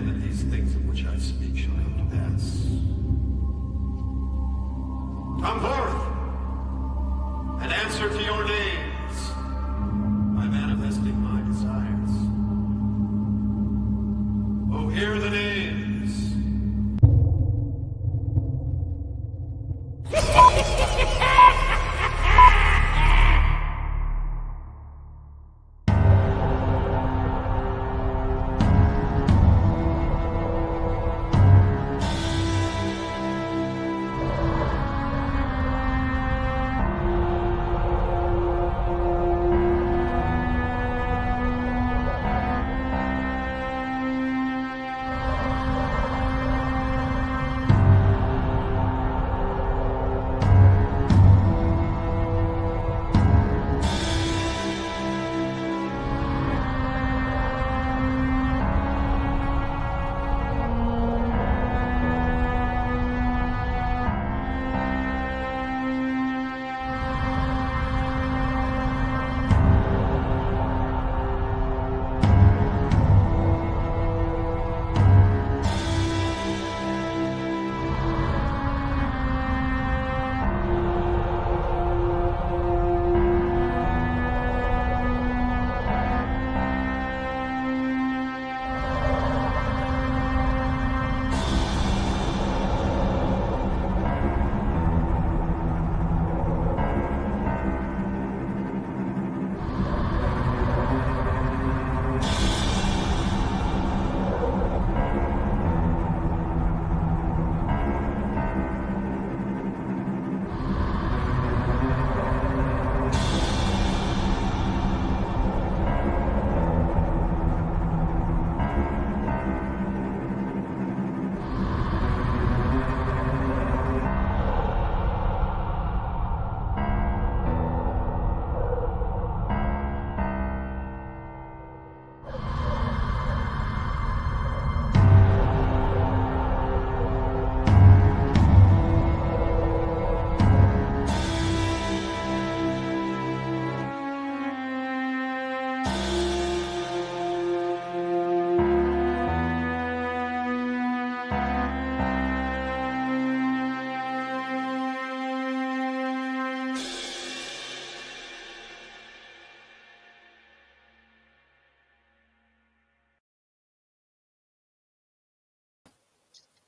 understand that these things of which I speak shall come to pass. Come forth and answer to your names by manifesting my desires. Oh, hear the names.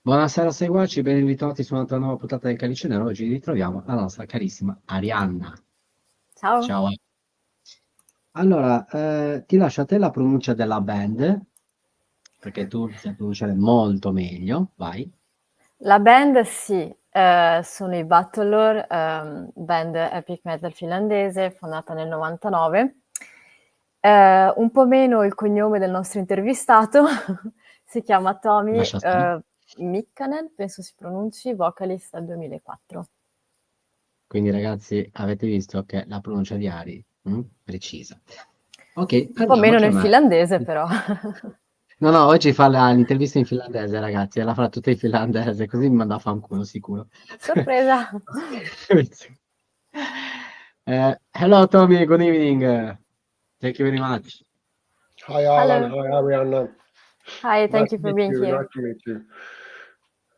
Buonasera seguaci, ben ritrovati su un'altra nuova puntata del Calice Nero. Oggi ritroviamo la nostra carissima Arianna. Ciao. Ciao. Allora, ti lascio a te la pronuncia della band, perché tu sai pronunciare molto meglio, vai. La band sì, sono i Battlelore, band epic metal finlandese, fondata nel 99. Un po' meno il cognome del nostro intervistato, si chiama Tommy Lascia stare. Mikkanen, penso si pronunci, vocalist dal 2004. Quindi ragazzi, avete visto che la pronuncia di Ari, precisa. Ok, Un po' meno nel finlandese però. No, oggi fa l'intervista in finlandese, ragazzi, e la farà tutta in finlandese, così mi manda a fanculo sicuro. Sorpresa! Hello Tommy, good evening. Thank you very much. Hi Alan, Hello. hi Arianna. Hi, thank you for being here. Nice to meet you.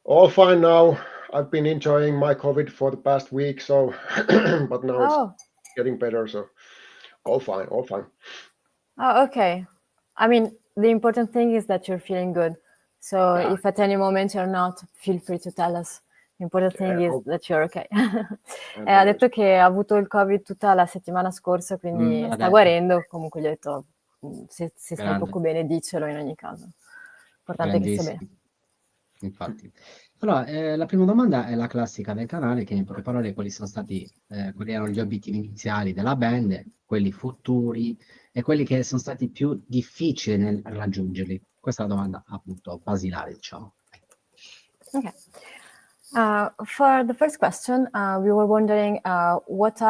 All fine now. I've been enjoying my COVID for the past week, so but now it's getting better, so all fine. Oh, okay. I mean, the important thing is that you're feeling good. So if at any moment you're not, feel free to tell us. The important thing is that you're okay. Ha detto che ha avuto il Covid tutta la settimana scorsa, quindi sta guarendo. Comunque gli ho detto, se stai poco bene, dicelo in ogni caso. L'importante è che stia bene. Infatti. Allora, la prima domanda è la classica del canale, che in poche parole quali erano gli obiettivi iniziali della band, quelli futuri e quelli che sono stati più difficili nel raggiungerli. Questa è la domanda appunto basilare, diciamo. Okay. For the first question, we were wondering what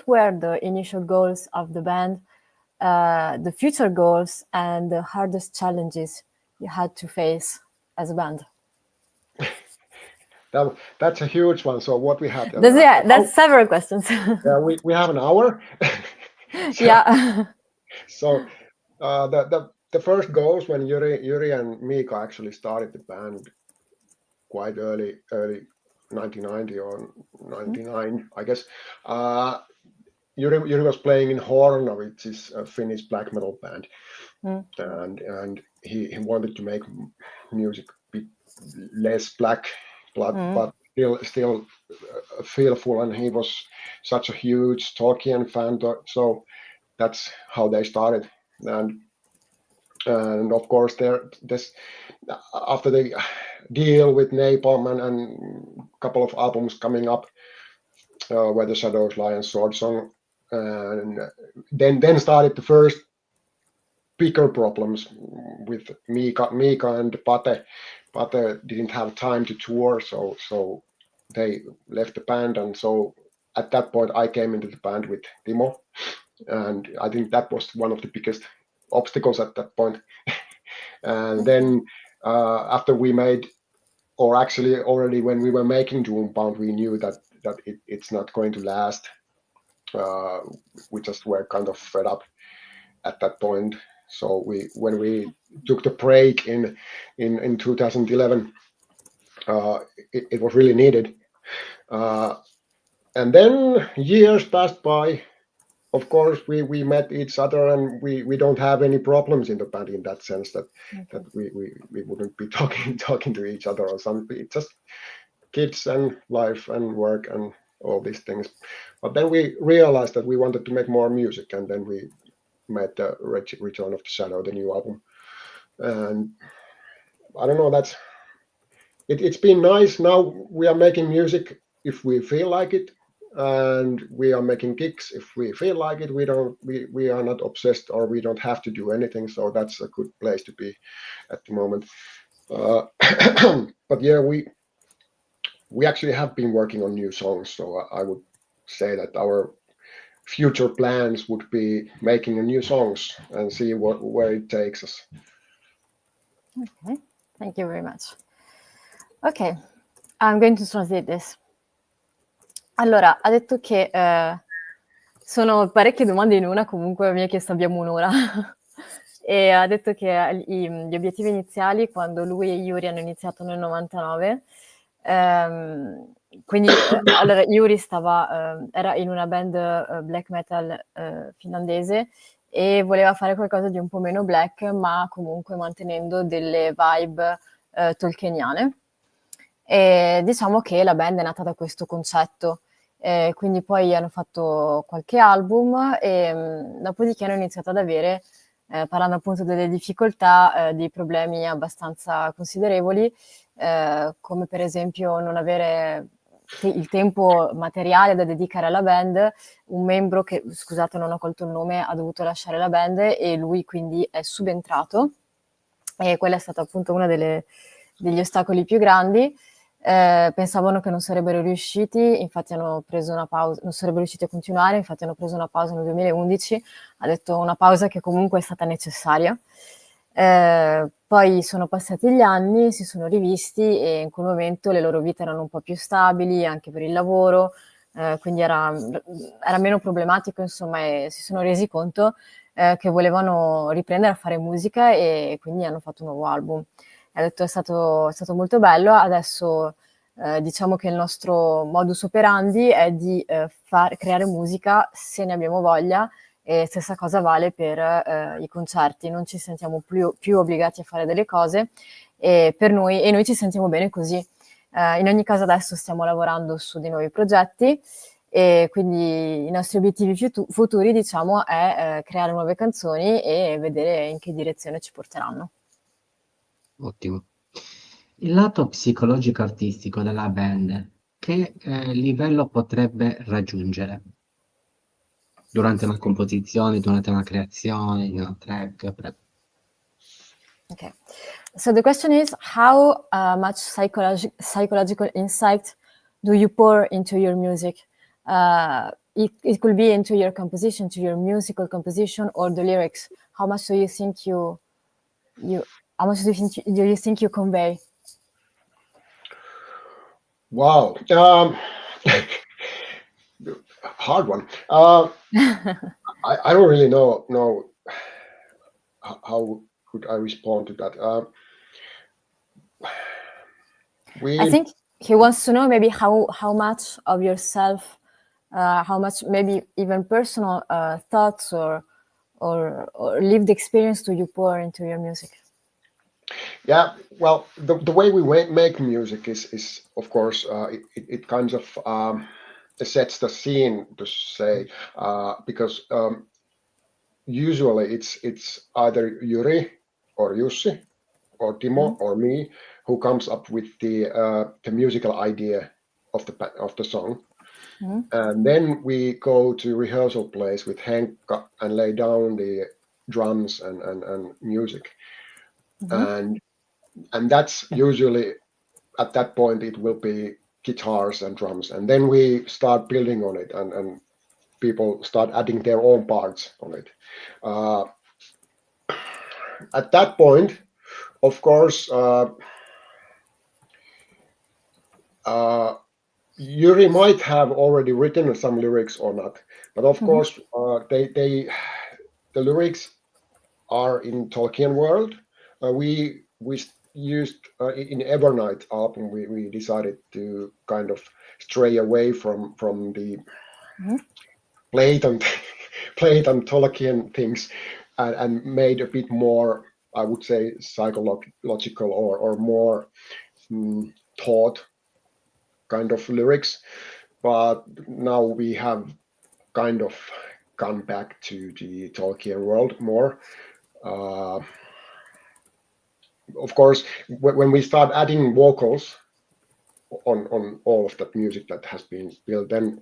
were the initial goals of the band, the future goals, and the hardest challenges you had to face as a band? That's a huge one. So what we had? That's several questions. We have an hour. Yeah. So the the first goes when Yuri and Mika actually started the band quite early 1990 or 99, I guess. Yuri was playing in Horna, which is a Finnish black metal band, and he wanted to make music a bit less black, but still feelful, and he was such a huge Tolkien fan, so that's how they started. And of course, this after the deal with Napalm and a couple of albums coming up, Where the Shadows Lie and Sword Song, and then started the first bigger problems with Mika and Pate. Pate didn't have time to tour, so they left the band, and so at that point I came into the band with Timo, and I think that was one of the biggest obstacles at that point. And then after we made, or actually already when we were making Doombound, we knew that it's not going to last. We just were kind of fed up at that point. So when we took the break in 2011, it was really needed. And then years passed by. Of course, we met each other, and we don't have any problems in the band in that sense that we wouldn't be talking to each other or something. It's just kids and life and work and all these things. But then we realized that we wanted to make more music, and then we made the Return of the Shadow, the new album. And I don't know, it's been nice. Now we are making music if we feel like it, and we are making gigs if we feel like it. We are not obsessed, or we don't have to do anything, so that's a good place to be at the moment. But yeah, we actually have been working on new songs, so I would say that our future plans would be making new songs and see where it takes us. Okay, thank you very much. Ok, I'm going to translate this. Allora, ha detto che sono parecchie domande in una, comunque mi ha chiesto abbiamo un'ora. E ha detto che gli obiettivi iniziali, quando lui e Yuri hanno iniziato nel 99, quindi allora Yuri era in una band black metal finlandese e voleva fare qualcosa di un po' meno black, ma comunque mantenendo delle vibe tolkieniane. E diciamo che la band è nata da questo concetto, quindi poi hanno fatto qualche album e dopodiché hanno iniziato ad avere, parlando appunto delle difficoltà, dei problemi abbastanza considerevoli, come per esempio non avere il tempo materiale da dedicare alla band. Un membro che, scusate non ho colto il nome, ha dovuto lasciare la band e lui quindi è subentrato, e quella è stata appunto una degli ostacoli più grandi. Pensavano che non sarebbero riusciti, infatti hanno preso una pausa, non sarebbero riusciti a continuare, infatti hanno preso una pausa nel 2011, ha detto una pausa che comunque è stata necessaria. Poi sono passati gli anni, si sono rivisti e in quel momento le loro vite erano un po' più stabili anche per il lavoro, quindi era meno problematico, insomma, e si sono resi conto che volevano riprendere a fare musica e quindi hanno fatto un nuovo album. Ha detto è stato molto bello, adesso diciamo che il nostro modus operandi è di creare musica se ne abbiamo voglia, e stessa cosa vale per i concerti, non ci sentiamo più obbligati a fare delle cose e noi ci sentiamo bene così. In ogni caso adesso stiamo lavorando su dei nuovi progetti e quindi i nostri obiettivi futuri, diciamo, è creare nuove canzoni e vedere in che direzione ci porteranno. Ottimo. Il lato psicologico-artistico della band, che livello potrebbe raggiungere durante una composizione, durante una creazione di una track? Okay. So the question is, how much psychological insight do you pour into your music? It could be into your composition, to your musical composition, or the lyrics. How much do you think you convey? Wow. Hard one. I don't really know how could I respond to that? I think he wants to know maybe how much of yourself, how much maybe even personal thoughts or lived experience do you pour into your music? Yeah, well, the way we make music is of course it kind of sets the scene, to say, because usually it's either Yuri or Jussi or Timo or me who comes up with the musical idea of the song. And then we go to rehearsal place with Henkka and lay down the drums and music. And that's usually, at that point, it will be guitars and drums. And then we start building on it, and people start adding their own parts on it. At that point, of course, Yuri might have already written some lyrics or not, but of course, the lyrics are in Tolkien world. We used in Evernight album. We decided to kind of stray away from the blatant Tolkien things and made a bit more, I would say, psychological or more thought kind of lyrics. But now we have kind of gone back to the Tolkien world more. Of course, when we start adding vocals on all of that music that has been built, then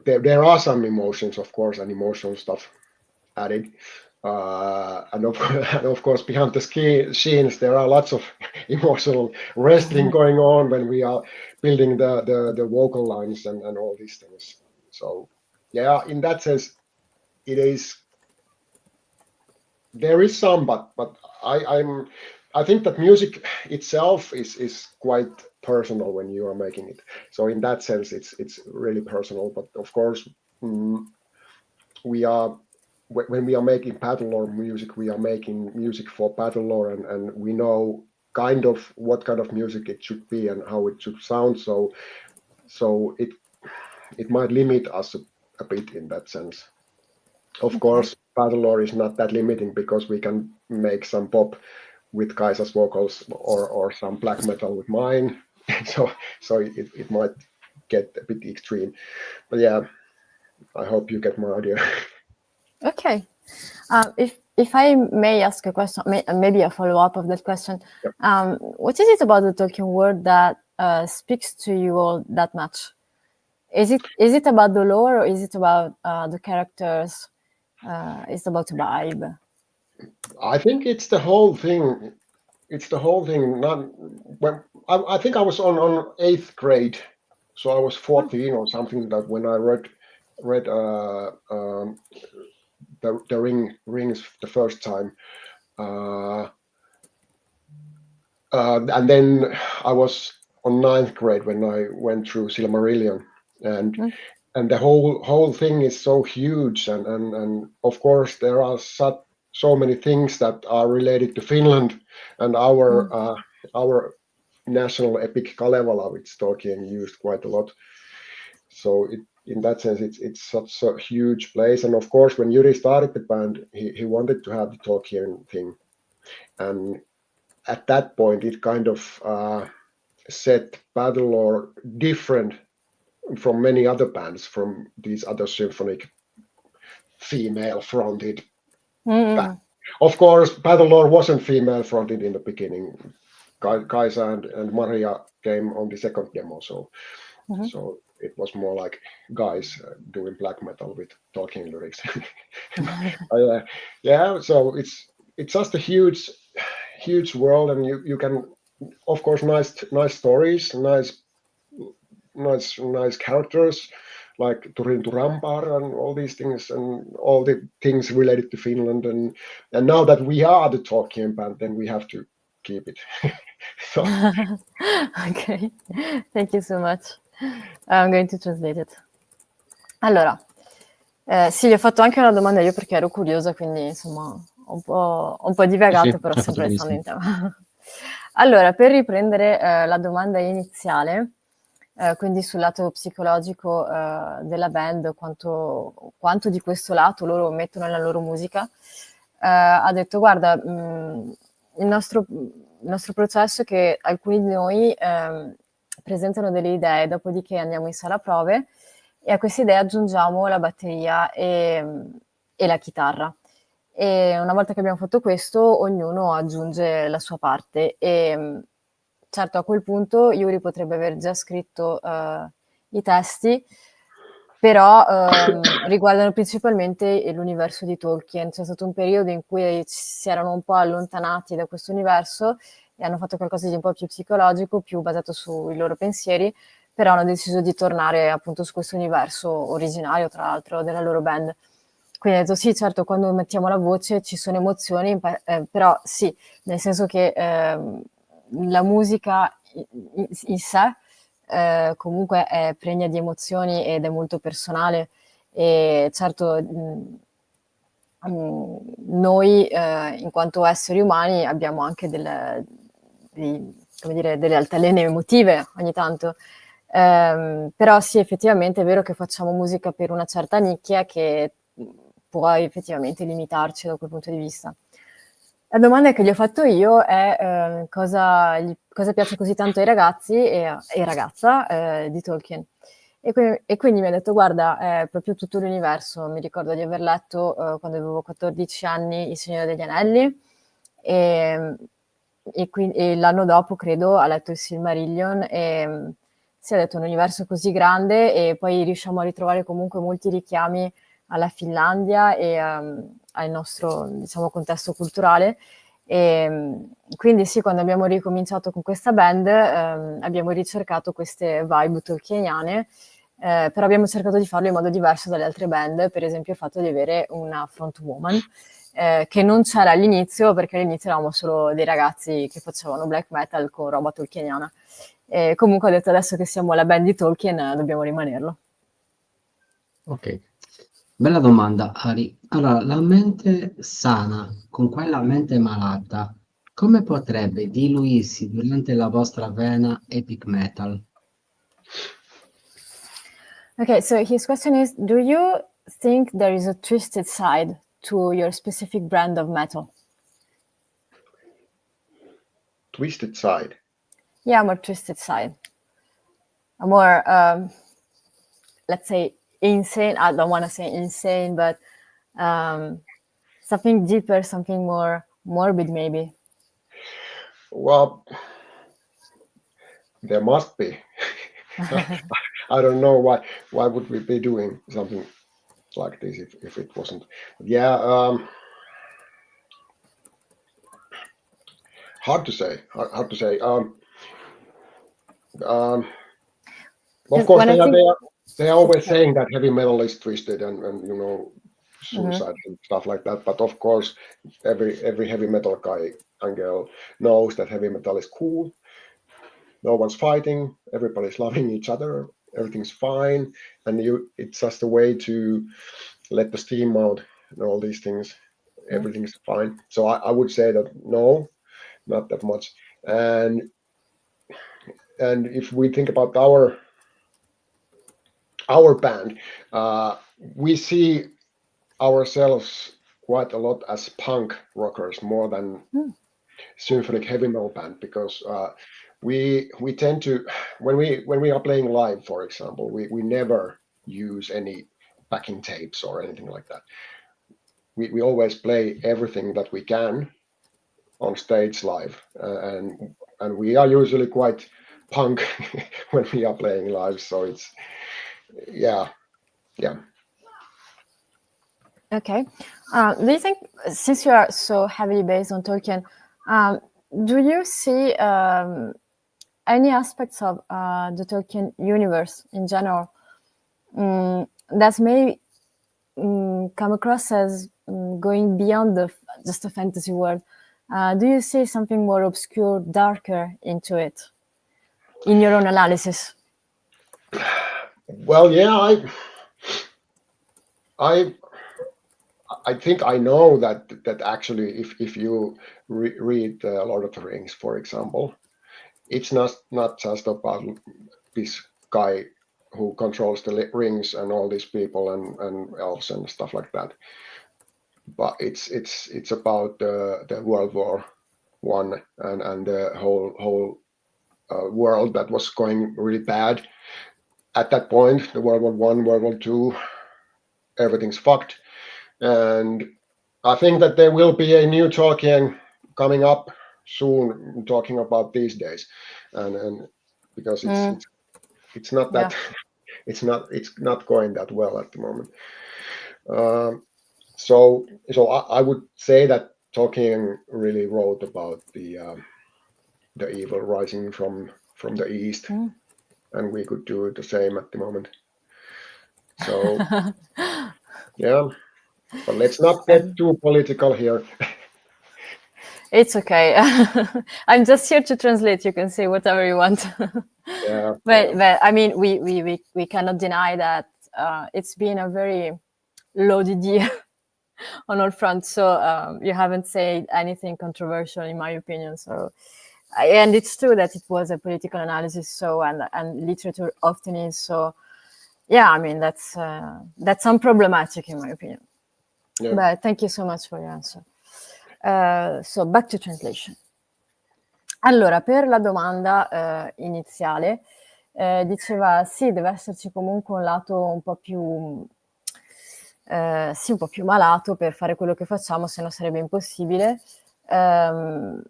there are some emotions, of course, and emotional stuff added. And of course, behind the scenes, there are lots of emotional wrestling going on when we are building the vocal lines and all these things. So, yeah, in that sense, it is. There is some, but I think that music itself is quite personal when you are making it. So in that sense, it's really personal. But of course, we are. When we are making Battlelore music, we are making music for Battlelore, and we know kind of what kind of music it should be and how it should sound. So it might limit us a bit in that sense. Of course, Battlelore is not that limiting because we can make some pop with Kaisa's vocals or some black metal with mine. so it might get a bit extreme. But yeah, I hope you get my idea. Okay. If I may ask a question, maybe a follow-up of that question. Yep. What is it about the Tolkien world that speaks to you all that much? Is it about the lore, or is it about the characters? Is it about the vibe? I think it's the whole thing. It's the whole thing. Not when I think I was on 8th grade, so I was 14 or something. That when I read the rings the first time, and then I was on 9th grade when I went through Silmarillion, and the whole thing is so huge, and of course there are so many things that are related to Finland and our national epic Kalevala, which Tolkien used quite a lot. So in that sense, it's such a huge place. And of course, when Yuri started the band, he wanted to have the Tolkien thing. And at that point, it kind of set Battlelore different from many other bands, from these other symphonic female-fronted bands. Of course, Battlelore wasn't female-fronted in the beginning. Kaisa and Maria came on the second demo, so it was more like guys doing black metal with Tolkien lyrics. Yeah, so it's just a huge world, and you can, of course, nice stories, nice characters like Turin Turampar and all these things, and all the things related to Finland, and now that we are the Tolkien band, then we have to keep it. Okay, thank you so much. I'm going to translate it. Allora, sì, gli ho fatto anche una domanda io perché ero curiosa, quindi insomma un po' divagato, Sì, però ci ha fatto sempre restando in benissimo. tema. Allora, per riprendere la domanda iniziale, quindi sul lato psicologico della band, quanto di questo lato loro mettono nella loro musica, ha detto, guarda, il nostro processo è che alcuni di noi presentano delle idee, dopodiché andiamo in sala prove e a queste idee aggiungiamo la batteria e la chitarra. E una volta che abbiamo fatto questo, ognuno aggiunge la sua parte. E certo, a quel punto Yuri potrebbe aver già scritto i testi, però riguardano principalmente l'universo di Tolkien. C'è stato un periodo in cui si erano un po' allontanati da questo universo e hanno fatto qualcosa di un po' più psicologico, più basato sui loro pensieri, però hanno deciso di tornare appunto su questo universo originario, tra l'altro, della loro band. Quindi ho detto sì, certo, quando mettiamo la voce ci sono emozioni, però sì, nel senso che la musica in sé comunque è pregna di emozioni ed è molto personale e certo noi in quanto esseri umani abbiamo anche come dire, delle altalene emotive ogni tanto. Però sì, effettivamente è vero che facciamo musica per una certa nicchia che può effettivamente limitarci da quel punto di vista. La domanda che gli ho fatto io è cosa piace così tanto ai ragazzi e ragazza di Tolkien. E quindi mi ha detto, guarda, è proprio tutto l'universo. Mi ricordo di aver letto quando avevo 14 anni Il Signore degli Anelli e l'anno dopo, credo, ha letto il Silmarillion e si è detto un universo così grande e poi riusciamo a ritrovare comunque molti richiami alla Finlandia e al nostro, diciamo, contesto culturale. E quindi sì, quando abbiamo ricominciato con questa band abbiamo ricercato queste vibe tolkieniane, però abbiamo cercato di farlo in modo diverso dalle altre band, per esempio il fatto di avere una frontwoman, che non c'era all'inizio, perché all'inizio eravamo solo dei ragazzi che facevano black metal con roba tolkieniana. E comunque ho detto adesso che siamo la band di Tolkien dobbiamo rimanerlo. Ok, bella domanda, Ari. Allora, la mente sana con quella mente malata, come potrebbe diluirsi durante la vostra vena epic metal? Okay, so his question is, do you think there is a twisted side to your specific brand of metal? Twisted side. Yeah, more twisted side. A more, let's say, insane. I don't want to say insane, but something deeper, something more morbid, maybe. Well, there must be. I don't know why would we be doing something like this if it wasn't. Yeah, hard to say. Hard to say. Of course, they are always saying that heavy metal is twisted and you know suicide and stuff like that. But of course, every heavy metal guy and girl knows that heavy metal is cool. No one's fighting. Everybody's loving each other. Everything's fine, and it's just a way to let the steam out and all these things. Everything's fine. So I would say that no, not that much. And if we think about our band, we see ourselves quite a lot as punk rockers more than symphonic heavy metal band, because we tend to, when we are playing live, for example, we never use any backing tapes or anything like that. We always play everything that we can on stage live, and we are usually quite punk when we are playing live. So it's yeah. Okay. Do you think, since you are so heavily based on Tolkien, do you see any aspects of the Tolkien universe in general that may come across as going beyond just a fantasy world? Do you see something more obscure, darker into it in your own analysis? Well, yeah, I I think I know that actually, if you read Lord of the Rings, for example, it's not just about this guy who controls the rings and all these people and elves and stuff like that, but it's about the World War One and the whole world that was going really bad at that point. The World War One, World War Two, everything's fucked, and I think that there will be a new Tolkien coming up soon, talking about these days, and because it's not that it's not going that well at the moment. So I would say that Tolkien really wrote about the evil rising from the east, and we could do the same at the moment. So yeah, but let's not get too political here. It's okay. I'm just here to translate. You can say whatever you want. Yeah, but I mean, we cannot deny that it's been a very loaded year on all fronts. So you haven't said anything controversial, in my opinion. So, and it's true that it was a political analysis. So and literature often is. So yeah, I mean that's unproblematic in my opinion. Yeah. But thank you so much for your answer. So back to translation. Allora, per la domanda iniziale, diceva sì, deve esserci comunque un lato un po' più sì, un po' più malato per fare quello che facciamo, se no sarebbe impossibile. Però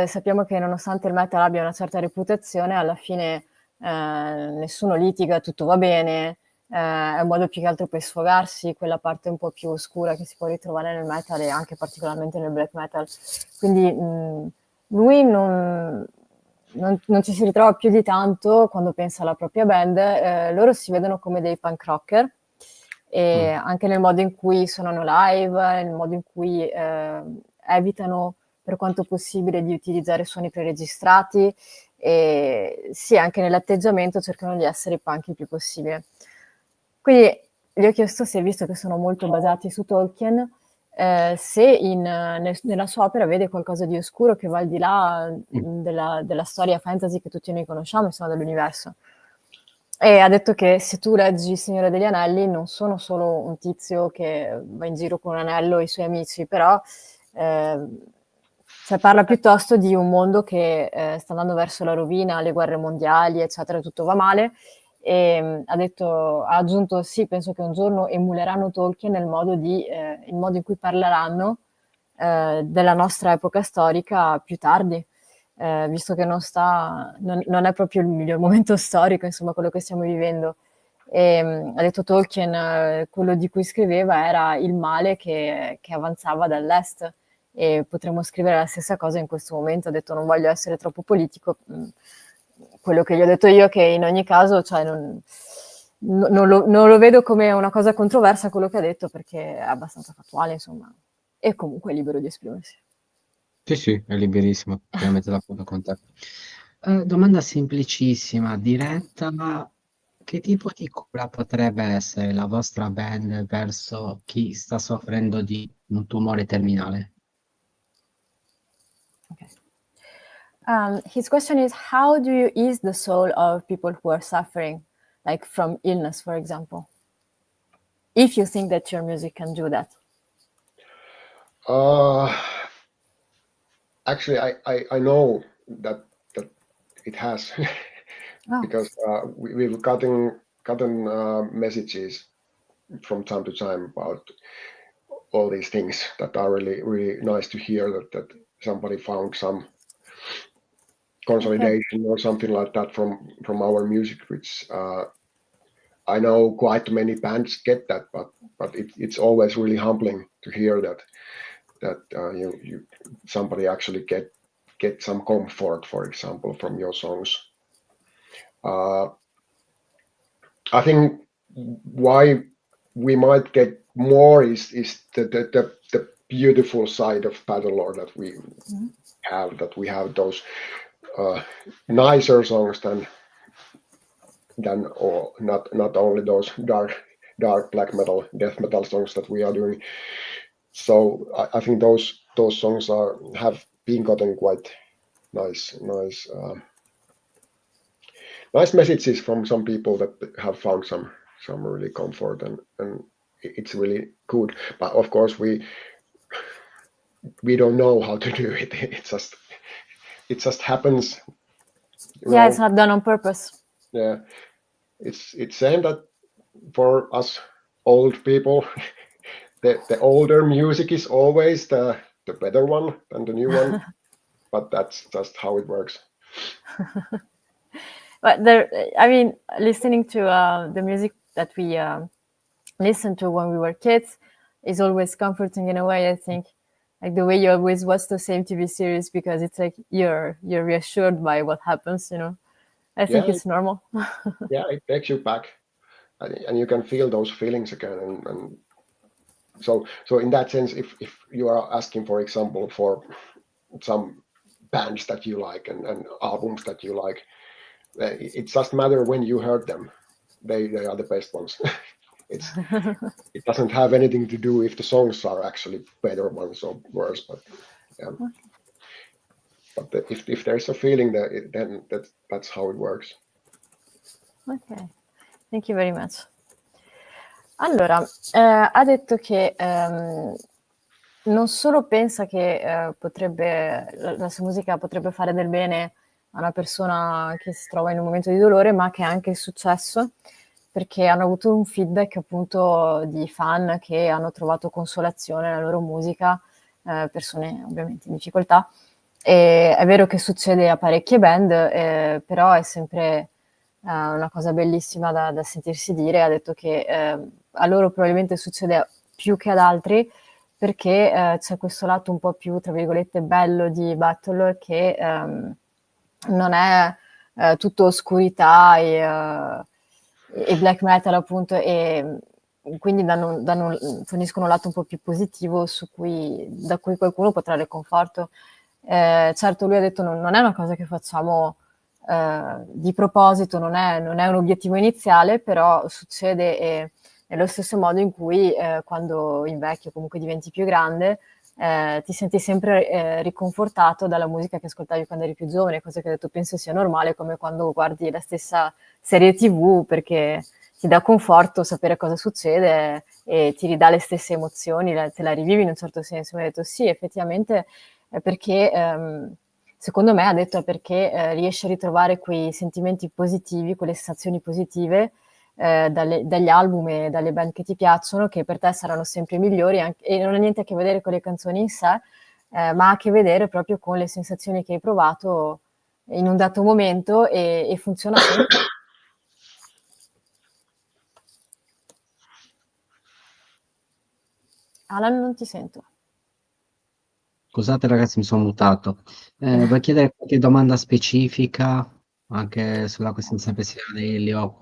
sappiamo che nonostante il metal abbia una certa reputazione, alla fine nessuno litiga, tutto va bene, è un modo più che altro per sfogarsi, quella parte un po' più oscura che si può ritrovare nel metal e anche particolarmente nel black metal. Quindi lui non ci si ritrova più di tanto quando pensa alla propria band, loro si vedono come dei punk rocker, e anche nel modo in cui suonano live, nel modo in cui evitano per quanto possibile di utilizzare suoni preregistrati, e sì, anche nell'atteggiamento cercano di essere punk il più possibile. Quindi gli ho chiesto se, visto che sono molto basati su Tolkien, se nella sua opera vede qualcosa di oscuro che va al di là della storia fantasy che tutti noi conosciamo, insomma, dell'universo. E ha detto che se tu leggi Il Signore degli Anelli non sono solo un tizio che va in giro con un anello e i suoi amici, però cioè parla piuttosto di un mondo che sta andando verso la rovina, le guerre mondiali, eccetera, tutto va male. E ha aggiunto sì, penso che un giorno emuleranno Tolkien il modo in cui parleranno della nostra epoca storica più tardi. Visto che non è proprio il miglior momento storico, insomma, quello che stiamo vivendo. Ha detto Tolkien, quello di cui scriveva era il male che avanzava dall'est, e potremmo scrivere la stessa cosa in questo momento. Ha detto non voglio essere troppo politico, quello che gli ho detto io, che in ogni caso cioè, non lo vedo come una cosa controversa quello che ha detto, perché è abbastanza fattuale, insomma, e comunque è libero di esprimersi. Sì, è liberissimo, pienamente d'accordo con te. Domanda semplicissima, diretta, che tipo di cura potrebbe essere la vostra band verso chi sta soffrendo di un tumore terminale? Okay. His question is, how do you ease the soul of people who are suffering, like from illness, for example? If you think that your music can do that. Actually, I know that it has because we've gotten messages from time to time about all these things that are really nice to hear, that somebody found some consolidation or something like that from our music, which I know quite many bands get that, but it's always really humbling to hear that you somebody actually get some comfort, for example, from your songs. I think why we might get more is the beautiful side of Battlelore that we have, that we have those nicer songs than or not only those dark black metal, death metal songs that we are doing. So I think those songs have been gotten quite nice messages from some people that have found some really comfort, and it's really good. But of course we don't know how to do it. It just happens. Yeah, it's not done on purpose. Yeah, it's saying that for us old people, the older music is always the better one than the new one. But that's just how it works. But listening to the music that we listened to when we were kids is always comforting in a way. I think, like the way you always watch the same TV series, because it's like you're reassured by what happens. I think it's normal. Yeah, it takes you back, and you can feel those feelings again. And so in that sense, if you are asking, for example, for some bands that you like and albums that you like, it just matter when you heard them. They are the best ones. It doesn't have anything to do if the songs are actually better ones or worse, but yeah. But if there's a feeling then that's how it works. Ok, thank you very much. Allora, ha detto che non solo pensa che la sua musica potrebbe fare del bene a una persona che si trova in un momento di dolore, ma che è anche successo, perché hanno avuto un feedback appunto di fan che hanno trovato consolazione nella loro musica, persone ovviamente in difficoltà. E è vero che succede a parecchie band, però è sempre una cosa bellissima da sentirsi dire. Ha detto che a loro probabilmente succede più che ad altri, perché c'è questo lato un po' più, tra virgolette, bello di Battlelore, che non è tutto oscurità e black metal, appunto, e quindi forniscono un lato un po' più positivo da cui qualcuno può trarre conforto. Certo, lui ha detto non è una cosa che facciamo di proposito, non è un obiettivo iniziale, però succede nello stesso modo in cui quando invecchi o comunque diventi più grande, ti senti sempre riconfortato dalla musica che ascoltavi quando eri più giovane, cosa che ha detto penso sia normale, come quando guardi la stessa serie TV, perché ti dà conforto sapere cosa succede e ti ridà le stesse emozioni, te la rivivi in un certo senso. Mi ha detto sì, effettivamente è perché, secondo me, ha detto, è perché riesci a ritrovare quei sentimenti positivi, quelle sensazioni positive dagli album e dalle band che ti piacciono, che per te saranno sempre migliori, e non ha niente a che vedere con le canzoni in sé, ma ha a che vedere proprio con le sensazioni che hai provato in un dato momento, e funziona sempre. Alan, non ti sento. Scusate ragazzi, mi sono mutato. Vuoi chiedere qualche domanda specifica anche sulla questione sempre Simonelli o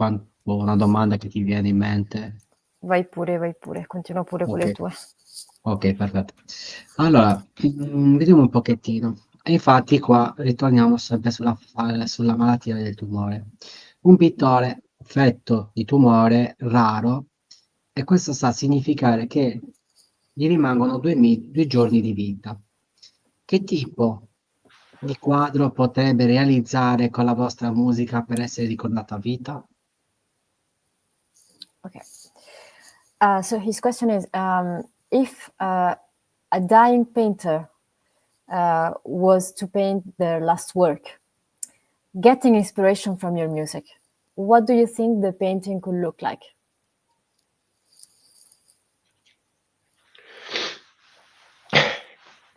una domanda che ti viene in mente? Vai pure, continua pure con le tue. Ok, perfetto. Allora, vediamo un pochettino. E infatti qua ritorniamo sempre sulla malattia del tumore. Un pittore affetto di tumore raro, e questo sta a significare che gli rimangono 2 giorni di vita. Che tipo di quadro potrebbe realizzare con la vostra musica per essere ricordato a vita? Okay. So his question is, if a dying painter was to paint their last work, getting inspiration from your music, what do you think the painting could look like?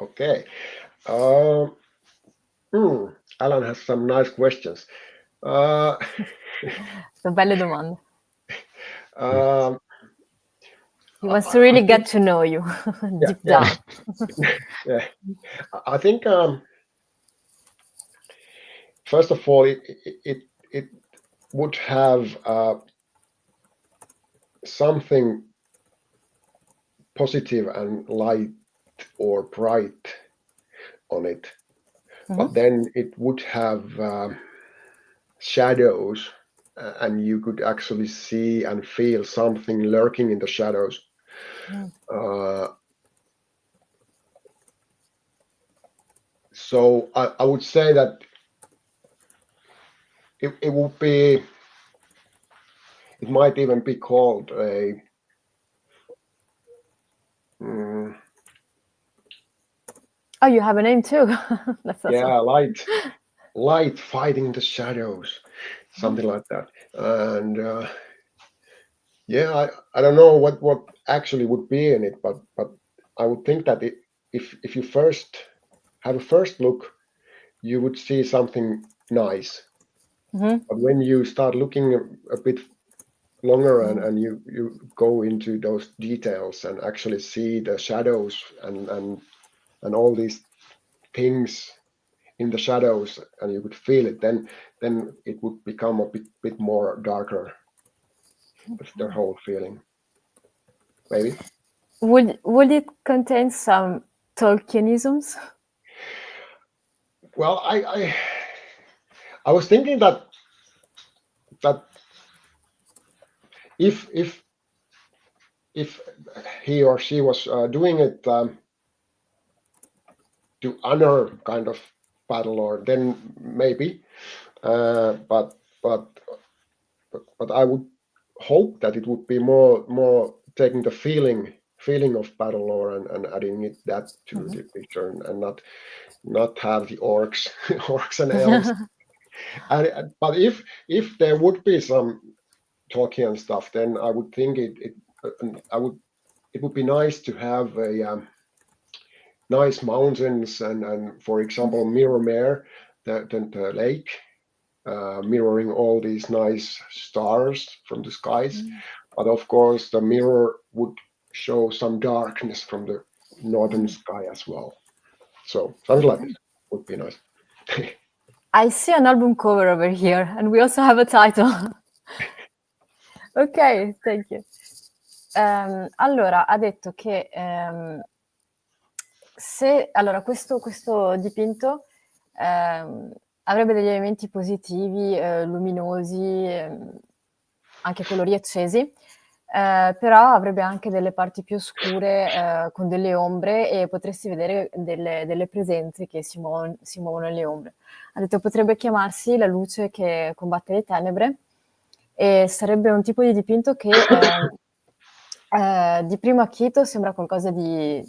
Okay. Alan has some nice questions. Sono belle domande. He wants to really get to know you deep down. Yeah. I think first of all, it would have something positive and light or bright on it, but then it would have shadows and you could actually see and feel something lurking in the shadows. So I would say that it would be, it might even be called a Oh, you have a name too. That's awesome. yeah, light fighting the shadows, something like that. And yeah, I don't know what actually would be in it, but I would think that if you first have a first look, you would see something nice. But when you start looking a bit longer and you go into those details and actually see the shadows and all these things in the shadows, and you could feel it, then it would become a bit more darker. That's the whole feeling. Maybe. Would it contain some Tolkienisms? Well, I was thinking that if he or she was doing it to honor kind of Battlelore, then maybe. But I would hope that it would be more taking the feeling of Battlelore and adding that to the picture, and not have the orcs and elves. But if there would be some Tolkien stuff, then I would think it would be nice to have a nice mountains and for example Mirrormere, the lake, mirroring all these nice stars from the skies. But of course the mirror would show some darkness from the northern sky as well. So something like this would be nice. I see an album cover over here, and we also have a title. Ok, thank you. Allora, ha detto che allora, questo dipinto avrebbe degli elementi positivi, luminosi, anche colori accesi, però avrebbe anche delle parti più scure con delle ombre, e potresti vedere delle presenze che si muovono nelle ombre. Ha detto potrebbe chiamarsi La luce che combatte le tenebre, e sarebbe un tipo di dipinto che di primo acchito sembra qualcosa di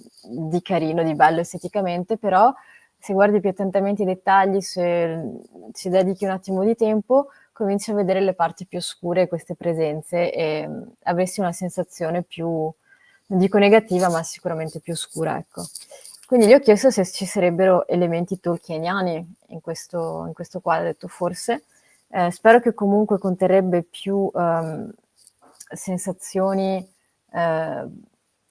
carino, di bello esteticamente, però se guardi più attentamente i dettagli, se ci dedichi un attimo di tempo, cominci a vedere le parti più oscure, queste presenze, e avresti una sensazione più, non dico negativa, ma sicuramente più oscura, ecco. Quindi gli ho chiesto se ci sarebbero elementi tolkieniani in questo quadro. Ho detto forse. Spero che comunque conterrebbe più sensazioni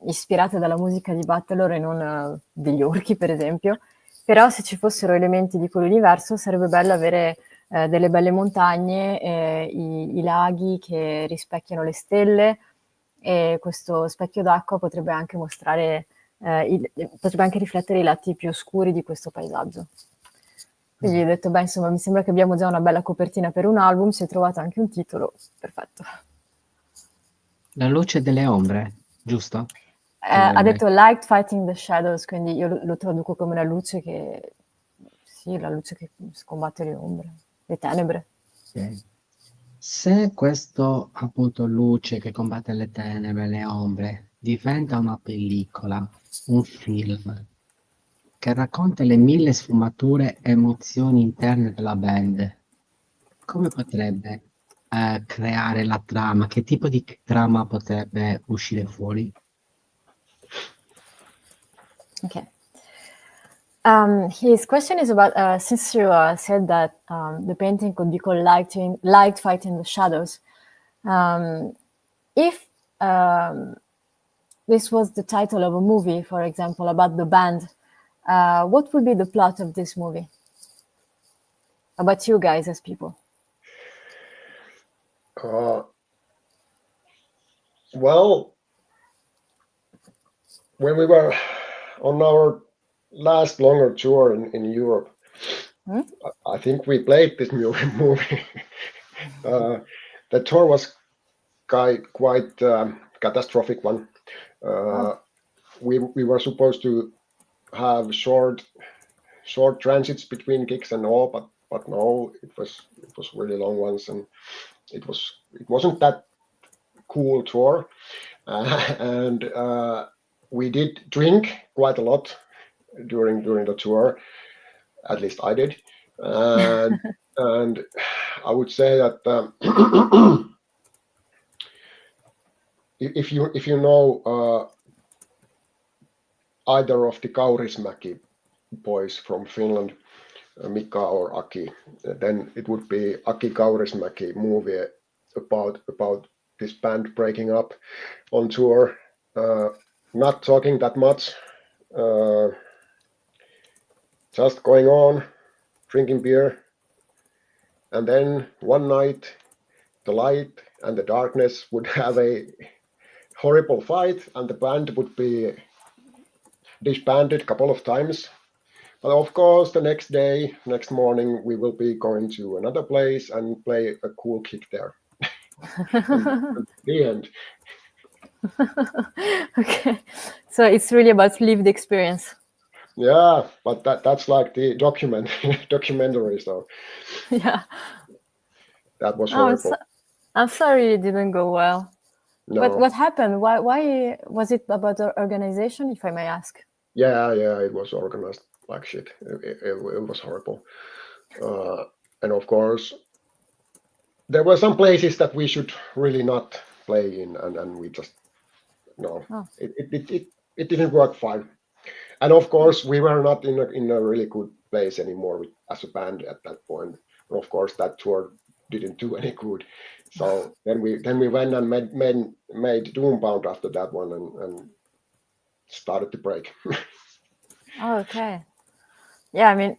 ispirate dalla musica di Battlelore e non degli orchi, per esempio. Però se ci fossero elementi di quell'universo sarebbe bello avere delle belle montagne, i laghi che rispecchiano le stelle, e questo specchio d'acqua potrebbe anche mostrare, potrebbe anche riflettere i lati più oscuri di questo paesaggio. Quindi gli ho detto, beh, insomma, mi sembra che abbiamo già una bella copertina per un album, si è trovato anche un titolo, perfetto. La luce delle ombre, giusto? Ha detto light fighting the shadows, quindi io lo traduco come la luce che combatte le ombre, le tenebre. Okay. Se questo appunto luce che combatte le tenebre, le ombre, diventa una pellicola, un film che racconta le 1000 sfumature e emozioni interne della band, come potrebbe creare la trama? Che tipo di trama potrebbe uscire fuori? Okay. His question is about, since you said that the painting could be called Light Fighting the Shadows, if this was the title of a movie, for example, about the band, what would be the plot of this movie? About you guys as people? Well, when we were on our last longer tour in Europe, I think we played this movie. the tour was quite catastrophic one. We were supposed to have short transits between gigs and all, but no, it was really long ones, and it wasn't that cool tour. And we did drink quite a lot during the tour. At least I did, and I would say that if you know either of the Kaurismäki boys from Finland, Mika or Aki, then it would be Aki Kaurismäki movie about this band breaking up on tour. Not talking that much, just going on, drinking beer, and then one night the light and the darkness would have a horrible fight, and the band would be disbanded a couple of times. But of course, the next morning, we will be going to another place and play a cool kick there. And the end. Okay, so it's really about lived experience. Yeah, but that's like the documentary. So Yeah. that was horrible. I'm sorry it didn't go well. No. But what happened? Why was it about the organization, if I may ask? Yeah, it was organized like shit. It was horrible. And of course, there were some places that we should really not play in, and we just no. Oh. It didn't work fine. And of course, we were not in a really good place anymore as a band at that point. And of course, that tour didn't do any good. So then we went and made Doombound after that one, and started to break. Oh, okay. Yeah, I mean,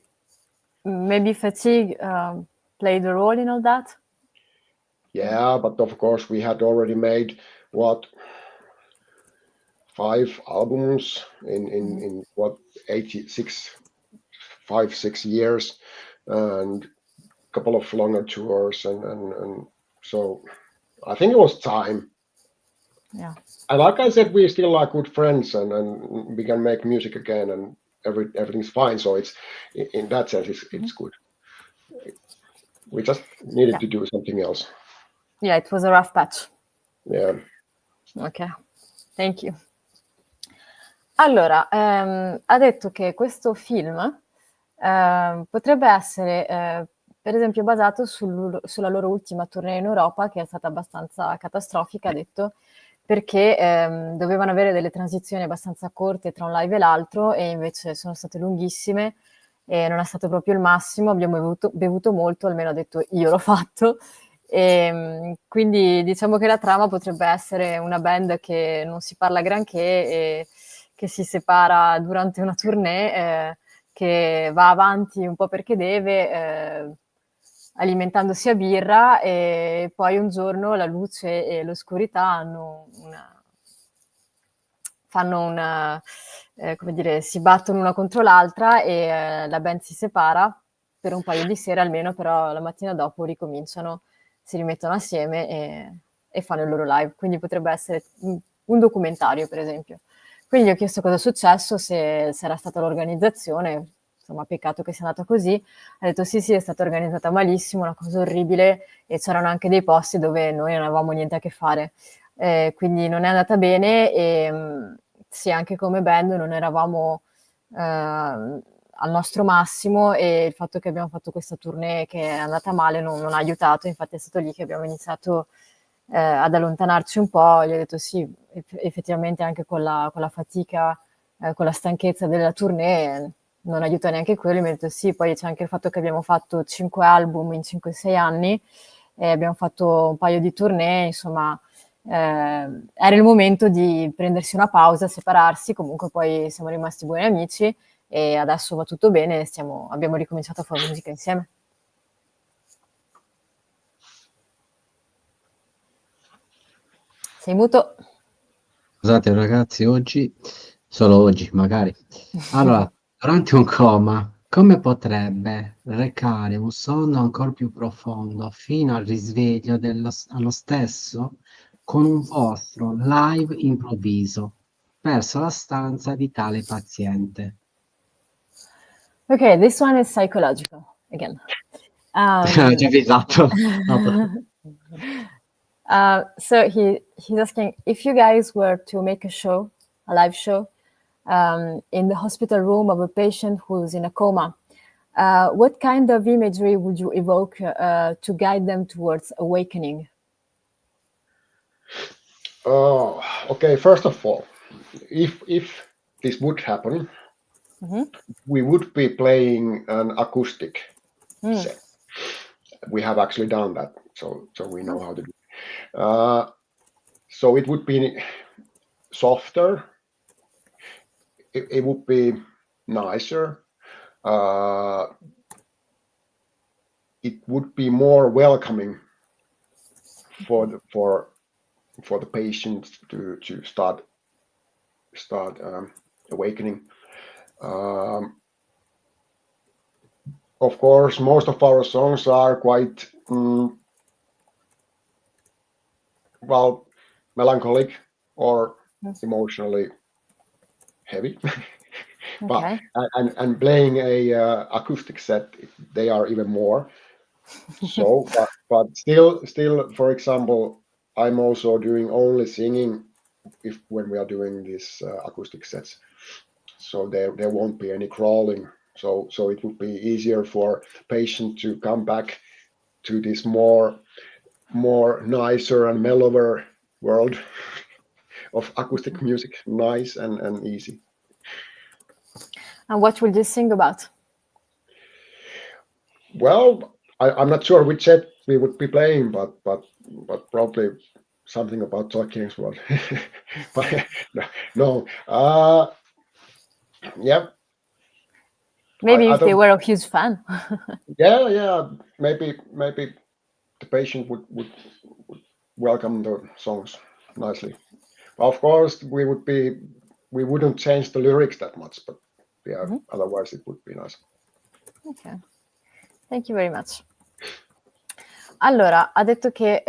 maybe fatigue played a role in all that. Yeah, but of course we had already made 5 albums in 5-6 years, and a couple of longer tours, and so I think it was time. Yeah. And like I said, we still are good friends, and we can make music again, and everything's fine. So it's in that sense, it's good. We just needed to do something else. Yeah, it was a rough patch. Yeah. Ok, thank you. Allora, ha detto che questo film potrebbe essere, per esempio, basato sulla loro ultima tournée in Europa, che è stata abbastanza catastrofica, ha detto, perché dovevano avere delle transizioni abbastanza corte tra un live e l'altro, e invece sono state lunghissime, e non è stato proprio il massimo. Abbiamo bevuto molto, almeno ha detto io l'ho fatto, e quindi diciamo che la trama potrebbe essere una band che non si parla granché e che si separa durante una tournée, che va avanti un po' perché deve, alimentandosi a birra, e poi un giorno la luce e l'oscurità come dire, si battono una contro l'altra, e la band si separa per un paio di sere almeno, però la mattina dopo ricominciano, si rimettono assieme e fanno il loro live. Quindi potrebbe essere un documentario, per esempio. Quindi gli ho chiesto cosa è successo, se era stata l'organizzazione. Insomma, peccato che sia andata così. Ha detto sì, è stata organizzata malissimo, una cosa orribile, e c'erano anche dei posti dove noi non avevamo niente a che fare. Quindi non è andata bene, e sì, anche come band non eravamo al nostro massimo, e il fatto che abbiamo fatto questa tournée che è andata male non ha aiutato. Infatti è stato lì che abbiamo iniziato ad allontanarci un po'. Gli ho detto sì, effettivamente anche con la fatica, con la stanchezza della tournée non aiuta neanche quello. Mi ha detto sì, poi c'è anche il fatto che abbiamo fatto 5 album in 5-6 anni, e abbiamo fatto un paio di tournée, insomma, era il momento di prendersi una pausa, separarsi. Comunque poi siamo rimasti buoni amici e adesso va tutto bene, abbiamo ricominciato a fare musica insieme. Sei muto? Scusate ragazzi, solo oggi magari. Allora, durante un coma Come potrebbe recare un sonno ancora più profondo fino al risveglio allo stesso con un vostro live improvviso verso la stanza di tale paziente? Okay, this one is psychological again. Esatto. So he's asking if you guys were to make a live show, in the hospital room of a patient who's in a coma, what kind of imagery would you evoke to guide them towards awakening? Okay, first of all, if this would happen, we would be playing an acoustic set. We have actually done that, so we know how to do it. So it would be softer. It would be nicer. It would be more welcoming for the patient to start awakening. Of course, most of our songs are quite well, melancholic or emotionally heavy. Okay. and playing a acoustic set, they are even more. So, but still, for example, I'm also doing only singing when we are doing these acoustic sets. So there won't be any crawling. So it would be easier for patient to come back to this more nicer and mellower world of acoustic music, nice and easy. And what will you sing about? Well, I'm not sure which set we would be playing, but probably something about Tolkien's world. But no, yeah. Maybe I if they don't. were a huge fan. Yeah. Maybe the patient would welcome the songs nicely. Of course, we wouldn't change the lyrics that much, but yeah, otherwise it would be nice. Ok, thank you very much. Allora, ha detto che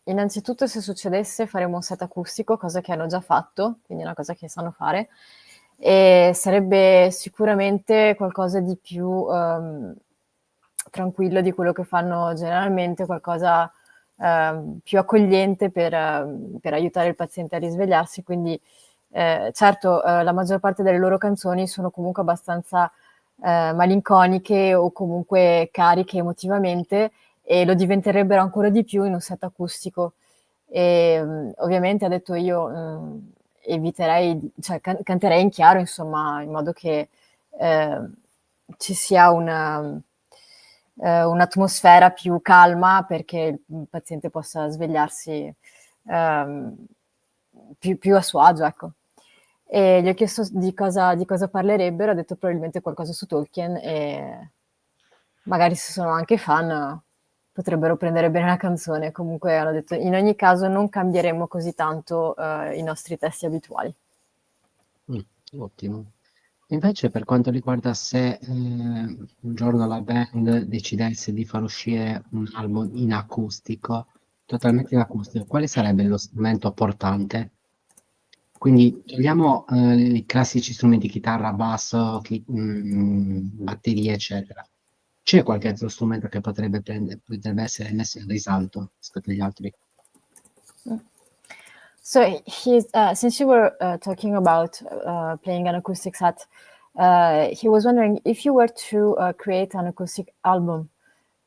innanzitutto se succedesse faremo un set acustico, cosa che hanno già fatto, quindi è una cosa che sanno fare, e sarebbe sicuramente qualcosa di più tranquillo di quello che fanno generalmente, qualcosa più accogliente per aiutare il paziente a risvegliarsi, quindi certo la maggior parte delle loro canzoni sono comunque abbastanza malinconiche o comunque cariche emotivamente e lo diventerebbero ancora di più in un set acustico. E ovviamente ha detto io eviterei, cioè canterei in chiaro, insomma, in modo che ci sia un'atmosfera più calma perché il paziente possa svegliarsi più a suo agio, ecco. E gli ho chiesto di cosa parlerebbero, ha detto probabilmente qualcosa su Tolkien e magari se sono anche fan potrebbero prendere bene la canzone. Comunque hanno detto in ogni caso non cambieremo così tanto i nostri testi abituali. Ottimo. Invece per quanto riguarda se un giorno la band decidesse di far uscire un album in acustico, totalmente in acustico, quale sarebbe lo strumento portante? Quindi togliamo i classici strumenti chitarra, basso, batteria, eccetera. C'è qualche altro strumento che potrebbe essere messo in risalto rispetto agli altri? So he's since you were talking about playing an acoustic set, he was wondering if you were to create an acoustic album,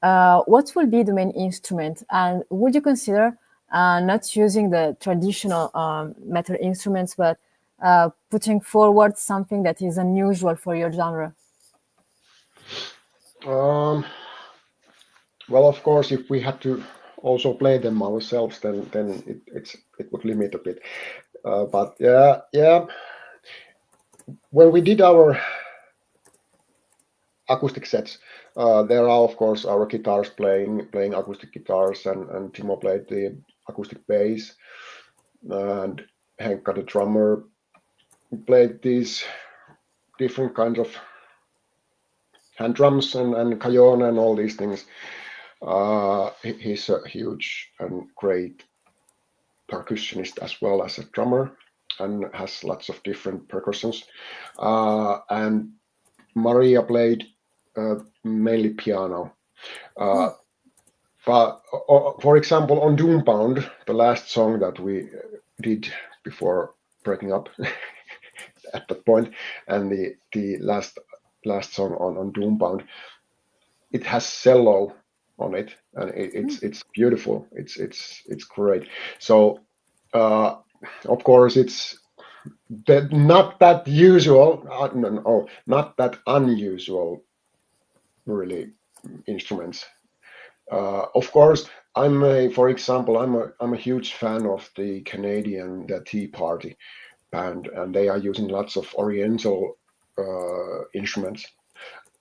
what will be the main instrument, and would you consider not using the traditional metal instruments, but putting forward something that is unusual for your genre? Well, of course, if we had to also play them ourselves, then it would limit a bit. But yeah, when we did our acoustic sets, there are of course our guitars playing acoustic guitars, and Timo played the acoustic bass, and Henkka the drummer played these different kinds of hand drums and cajon and all these things. He's a huge and great percussionist as well as a drummer, and has lots of different percussions. And Maria played mainly piano. But for example, on Doombound, the last song that we did before breaking up at that point, and the last song on Doombound, it has cello on it, and it's beautiful. It's great. So of course it's not that usual, not that unusual, really, instruments. Of course, for example, I'm a huge fan of the Canadian Tea Party band, and they are using lots of Oriental instruments.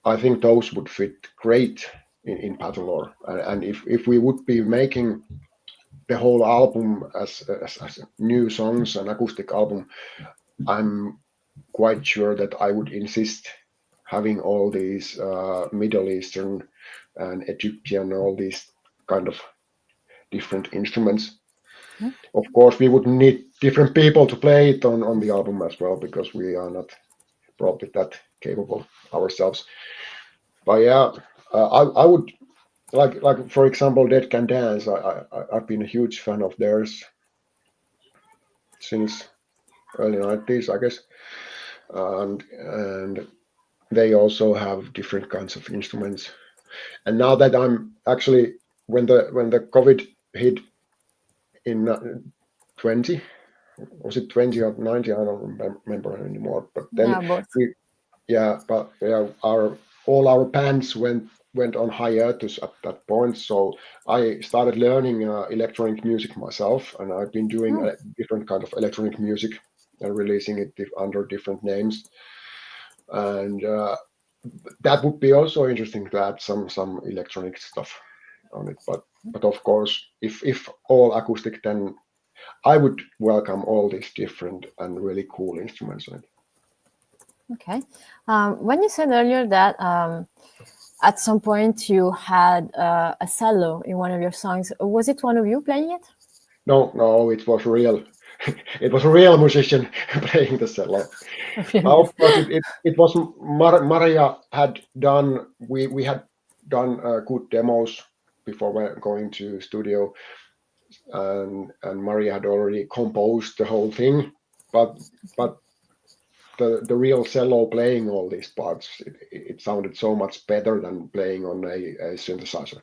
I think those would fit great in Battlelore, and if we would be making the whole album as new songs, an acoustic album, I'm quite sure that I would insist having all these Middle Eastern and Egyptian, all these kind of different instruments. Of course, we would need different people to play it on the album as well, because we are not probably that capable ourselves. But yeah, I would like for example, Dead Can Dance. I've been a huge fan of theirs since early 90s, I guess, and they also have different kinds of instruments. And now that I'm actually, when the COVID hit in 20, was it 20 or 90? I don't remember anymore. But then all our bands went on hiatus at that point. So I started learning electronic music myself, and I've been doing different kind of electronic music and releasing it under different names. And that would be also interesting to add some electronic stuff on it. But of course, if all acoustic, then I would welcome all these different and really cool instruments on it. Okay. When you said earlier that at some point you had a cello in one of your songs, was it one of you playing it? No, it was real. It was a real musician playing the cello. Of course, it was Maria had done. We had done good demos before we're going to studio, and Maria had already composed the whole thing, but the real cello playing all these parts, it sounded so much better than playing on a synthesizer.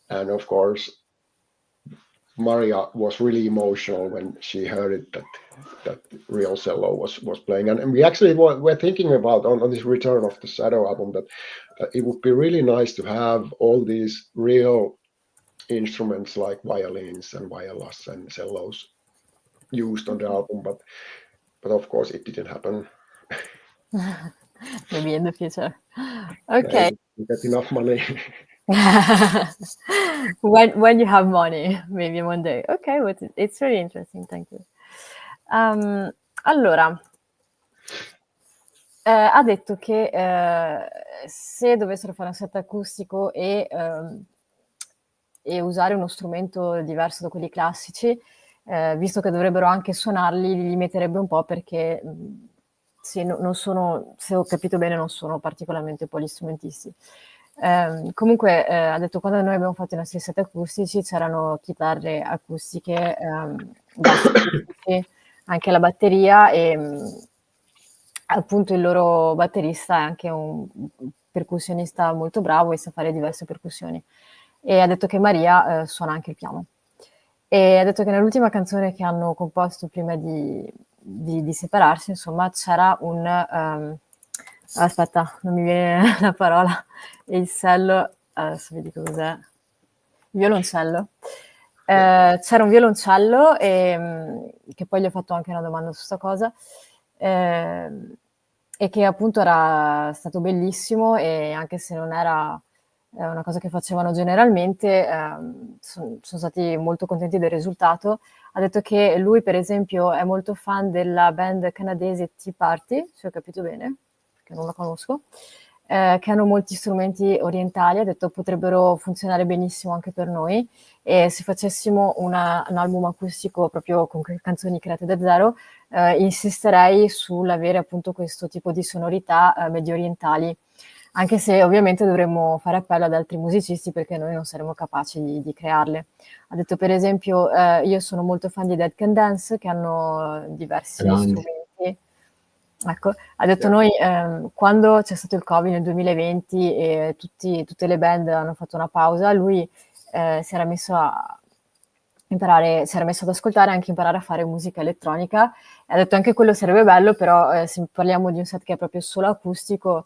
And of course, Maria was really emotional when she heard it that real cello was playing. And we actually were thinking about on this Return of the Shadow album that it would be really nice to have all these real instruments like violins and violas and cellos used on the album, but of course it didn't happen. Maybe in the future. Okay. We get enough money. when you have money, maybe one day. Okay, but it's really interesting. Thank you. Allora, ha detto che se dovessero fare un set acustico e usare uno strumento diverso da quelli classici, visto che dovrebbero anche suonarli, li metterebbe un po' perché non sono, se ho capito bene, non sono particolarmente polistrumentisti. Comunque ha detto, quando noi abbiamo fatto i nostri set acustici c'erano chitarre acustiche, bassi acustici, anche la batteria, e appunto il loro batterista è anche un percussionista molto bravo e sa fare diverse percussioni. E ha detto che Maria suona anche il piano. E ha detto che nell'ultima canzone che hanno composto prima di separarsi, insomma, c'era un aspetta, non mi viene la parola, il cello, adesso vi dico cos'è, violoncello. C'era un violoncello che poi gli ho fatto anche una domanda su sta cosa, e che appunto era stato bellissimo, e anche se non era una cosa che facevano generalmente, sono stati molto contenti del risultato. Ha detto che lui, per esempio, è molto fan della band canadese Tea Party, se ho capito bene, perché non la conosco, che hanno molti strumenti orientali, ha detto potrebbero funzionare benissimo anche per noi, e se facessimo un album acustico proprio con canzoni create da zero, insisterei sull'avere appunto questo tipo di sonorità medio orientali, anche se ovviamente dovremmo fare appello ad altri musicisti perché noi non saremo capaci di crearle. Ha detto per esempio, io sono molto fan di Dead Can Dance, che hanno diversi Grandi. strumenti. Ecco, ha detto noi quando c'è stato il Covid nel 2020 e tutte le band hanno fatto una pausa, lui si era messo a imparare, si era messo ad ascoltare e anche imparare a fare musica elettronica. E ha detto anche quello sarebbe bello, però se parliamo di un set che è proprio solo acustico,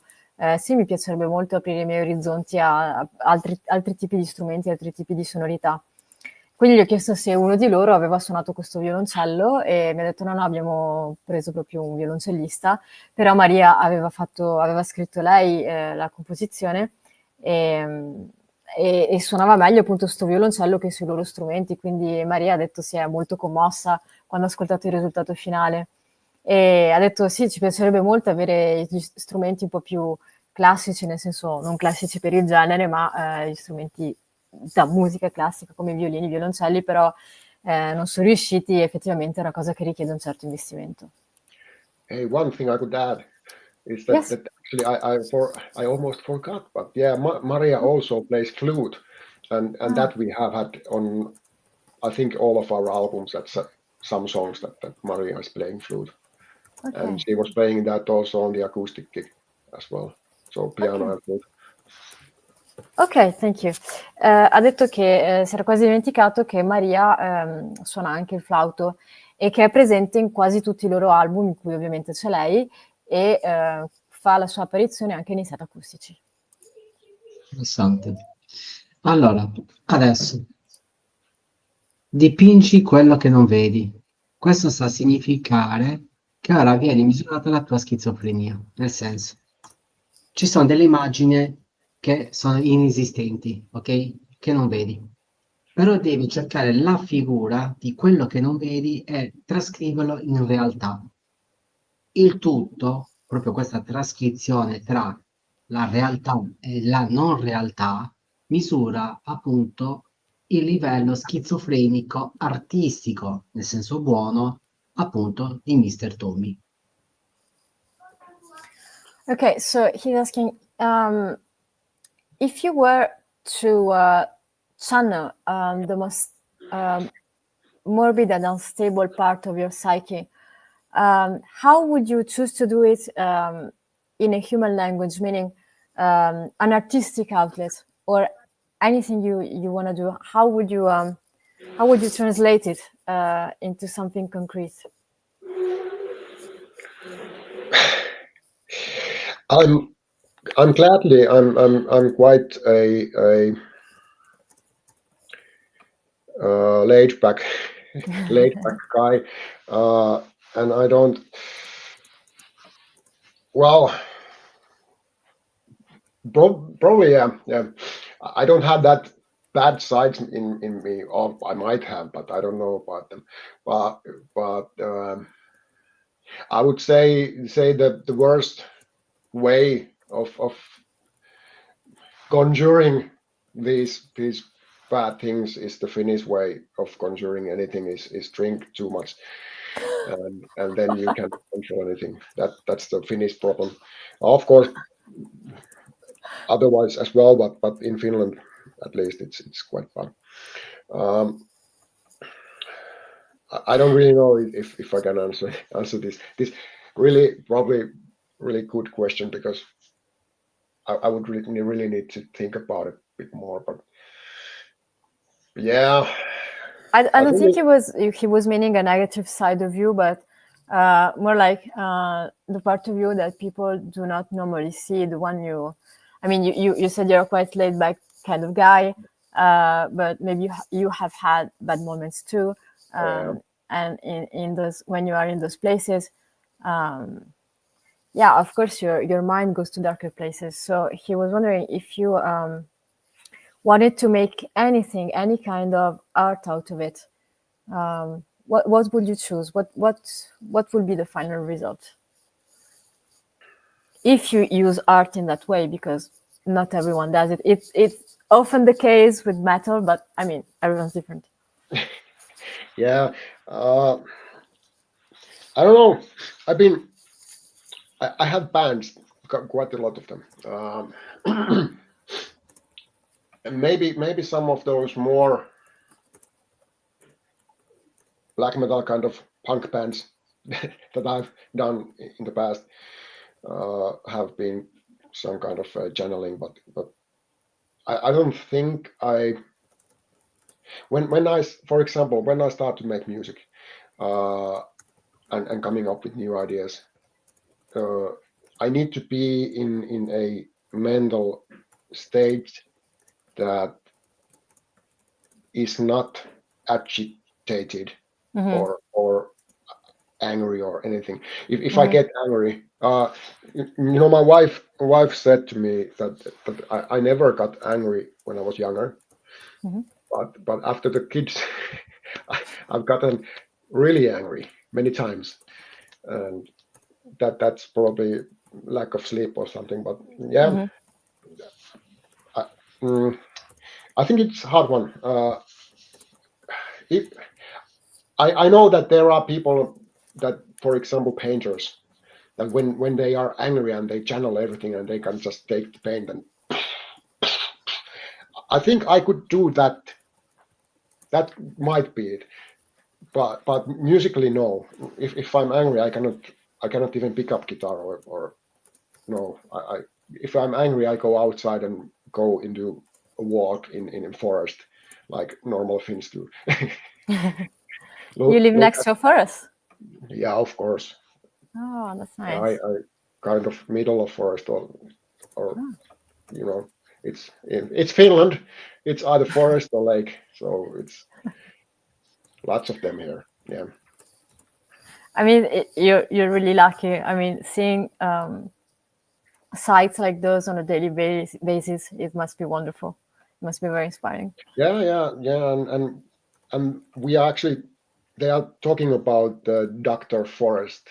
sì, mi piacerebbe molto aprire i miei orizzonti a altri tipi di strumenti, altri tipi di sonorità. Quindi gli ho chiesto se uno di loro aveva suonato questo violoncello e mi ha detto no, abbiamo preso proprio un violoncellista, però Maria aveva scritto lei la composizione e suonava meglio appunto sto violoncello che sui loro strumenti, quindi Maria ha detto si è molto commossa quando ha ascoltato il risultato finale e ha detto sì, ci piacerebbe molto avere gli strumenti un po' più classici, nel senso non classici per il genere, ma gli strumenti da musica classica come violini, violoncelli, però non sono riusciti, effettivamente è una cosa che richiede un certo investimento. Hey, one thing I could add is Yes. that actually I almost forgot, but yeah, Maria also plays flute, and that we have had on, I think, all of our albums. That's some songs that Maria is playing flute, and Ok. she was playing that also on the acoustic gig as well. So piano Ok. and flute. Ok, thank you. Ha detto che si era quasi dimenticato che Maria suona anche il flauto e che è presente in quasi tutti i loro album, in cui ovviamente c'è lei, e fa la sua apparizione anche nei set acustici. Interessante. Allora, adesso dipingi quello che non vedi. Questo sta a significare che ora viene misurata la tua schizofrenia, nel senso, ci sono delle immagini che sono inesistenti, ok? Che non vedi. Però devi cercare la figura di quello che non vedi e trascriverlo in realtà. Il tutto, proprio questa trascrizione tra la realtà e la non realtà, misura appunto il livello schizofrenico artistico, nel senso buono, appunto, di Mr. Tommy. Okay, so he's asking if you were to channel the most morbid and unstable part of your psyche, how would you choose to do it in a human language, meaning an artistic outlet or anything you want to do? How would you translate it into something concrete? I'm gladly I'm quite a laid back guy, and I don't. Well, probably yeah. I don't have that bad sides in me, or I might have, but I don't know about them. But I would say that the worst way of conjuring these bad things is the Finnish way of conjuring anything is drink too much, and then you can't control anything. That's the Finnish problem. Of course, otherwise as well, but in Finland at least it's quite fun. I don't really know if I can answer this really probably really good question, because I would really need to think about it a bit more. But yeah, I don't think really, he was meaning a negative side of you, but more like the part of you that people do not normally see. The one I mean, you said you're a quite laid back kind of guy, but maybe you have had bad moments too. And in those, when you are in those places, yeah, of course your mind goes to darker places. So he was wondering if you wanted to make anything, any kind of art out of it, what would you choose? What would be the final result? if you use art in that way, because not everyone does it. It's often the case with metal, but I mean, everyone's different. Yeah, I don't know. I have bands, quite a lot of them. And maybe some of those more black metal kind of punk bands that I've done in the past have been some kind of channeling, but I don't think when I, for example, when I start to make music and coming up with new ideas, I need to be in a mental state that is not agitated or angry or anything. If I get angry, my wife said to me that I never got angry when I was younger, but after the kids, I've gotten really angry many times, and that's probably lack of sleep or something. But yeah, I think it's a hard one. I know that there are people that, for example, painters, that when they are angry and they channel everything and they can just take the paint, and I think I could do that. That might be it, but musically, no. If I'm angry, I cannot even pick up guitar or no. If I'm angry, I go outside and go into a walk in forest like normal Finns do. You live next to a forest? Yeah, of course. Oh, that's nice. I kind of middle of forest or it's Finland. It's either forest or lake, so it's lots of them here. Yeah. I mean, you're really lucky. I mean, seeing sites like those on a daily basis, it must be wonderful. It must be very inspiring. Yeah, and we are actually, they are talking about the Dr. Forest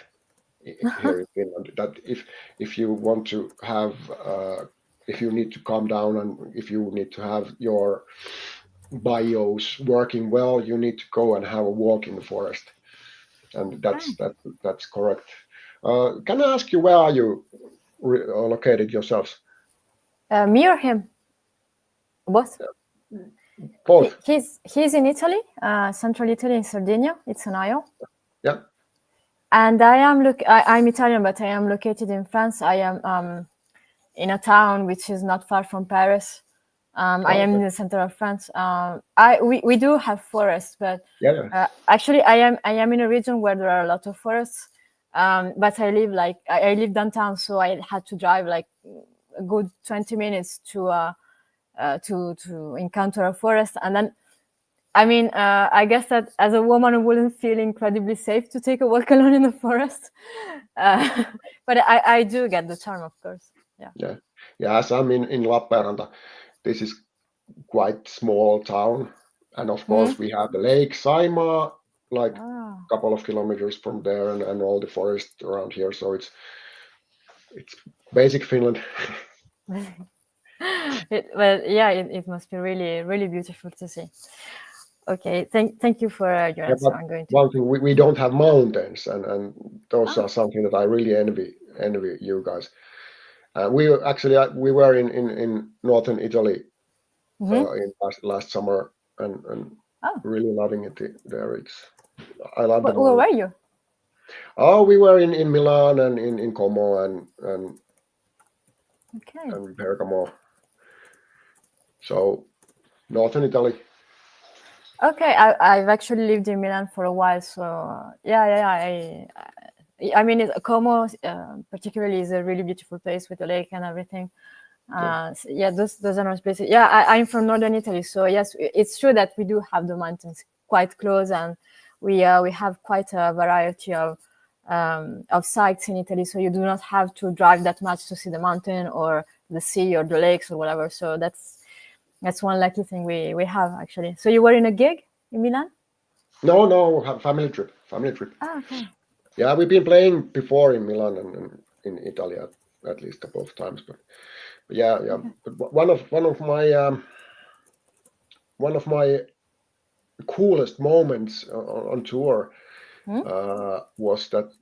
here in Finland. That if you want to have, if you need to calm down and if you need to have your bios working well, you need to go and have a walk in the forest, and that's correct. Can I ask you, where are you located yourselves? Me or him? Both. Both. He's in Italy, central Italy, in Sardinia. It's an isle. Yeah. And I'm Italian, but I am located in France. I am in a town which is not far from Paris. I am in the center of France. We do have forests, but actually I am in a region where there are a lot of forests. But I live downtown, so I had to drive like a good 20 minutes to encounter a forest. And then, I mean, I guess that as a woman, I wouldn't feel incredibly safe to take a walk alone in the forest. But I do get the charm, of course. Yeah. As I'm in Lappeenranta, this is quite small town, and of course we have the lake Saimaa, like a couple of kilometers from there, and all the forest around here. So it's basic Finland. It must be really, really beautiful to see. Okay, thank you for your answer. I'm going to. One thing, we don't have mountains, and those are something that I really envy you guys. We were in northern Italy in last summer, and really loving it there. I love it. Where were you? Oh, we were in Milan and in Como and Bergamo. So northern Italy. Okay, I've actually lived in Milan for a while, so I mean, Como particularly is a really beautiful place with the lake and everything. Those are nice places. I'm from northern Italy, so yes, it's true that we do have the mountains quite close, and we have quite a variety of sites in Italy. So you do not have to drive that much to see the mountain or the sea or the lakes or whatever. So that's one lucky thing we have, actually. So you were in a gig in Milan? No, family trip. Oh, okay. Yeah, we've been playing before in Milan and in Italy at least a couple of times. But yeah. But one of my coolest moments on tour was that,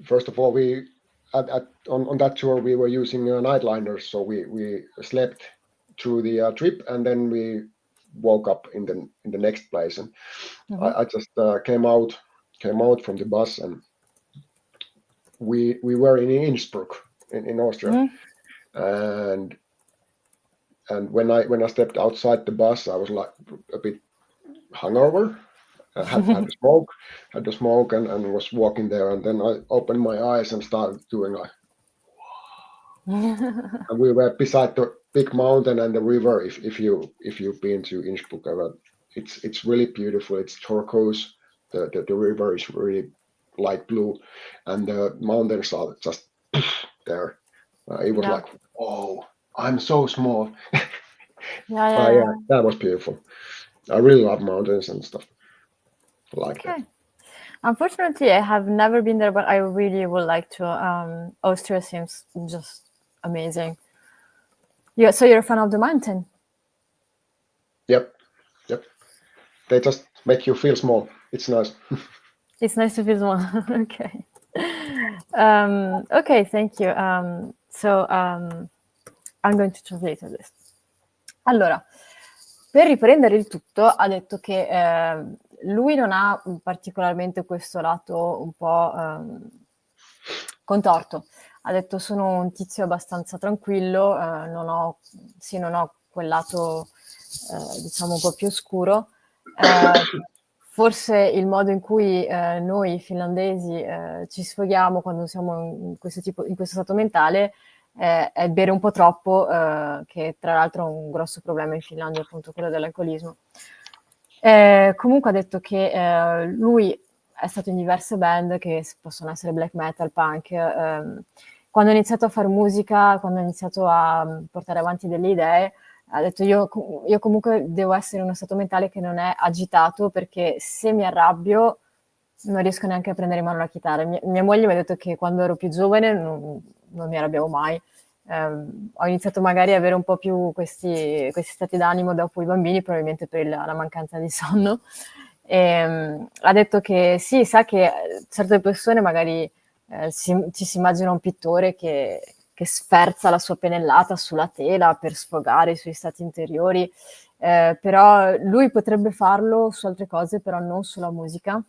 first of all, we on that tour we were using nightliners, so we slept through the trip, and then we woke up in the next place. And I just came out from the bus, and we were in Innsbruck in Austria, and when I stepped outside the bus, I was like a bit hungover. I had a smoke, and was walking there, and then I opened my eyes and started doing like, and we were beside the big mountain and the river. If you've been to Innsbruck ever, it's really beautiful. It's turquoise. The river is really light blue, and the mountains are just there. It was like, oh, I'm so small. Yeah. That was beautiful. I really love mountains and stuff like that. Unfortunately, I have never been there, but I really would like to. Austria seems just amazing. So you're a fan of the mountain? Yep. They just make you feel small. It's nice. It's nice to feel small. Okay. Okay, thank you. So I'm going to translate this. Allora, per riprendere il tutto, ha detto che lui non ha particolarmente questo lato un po' contorto. Ha detto: sono un tizio abbastanza tranquillo, non ho quel lato diciamo un po' più oscuro. Forse il modo in cui noi finlandesi ci sfoghiamo quando siamo in questo stato mentale è bere un po' troppo, che tra l'altro è un grosso problema in Finlandia, appunto quello dell'alcolismo. Comunque ha detto che lui è stato in diverse band che possono essere black metal, punk. Quando ha iniziato a fare musica, quando ha iniziato a portare avanti delle idee, ha detto io comunque devo essere in uno stato mentale che non è agitato, perché se mi arrabbio non riesco neanche a prendere in mano la chitarra. Mia moglie mi ha detto che quando ero più giovane non mi arrabbiavo mai. Ho iniziato magari a avere un po' più questi stati d'animo dopo i bambini, probabilmente per la mancanza di sonno. Ha detto che sì, sa che certe persone magari ci si immagina un pittore che sferza la sua pennellata sulla tela per sfogare i suoi stati interiori, però lui potrebbe farlo su altre cose, però non sulla musica.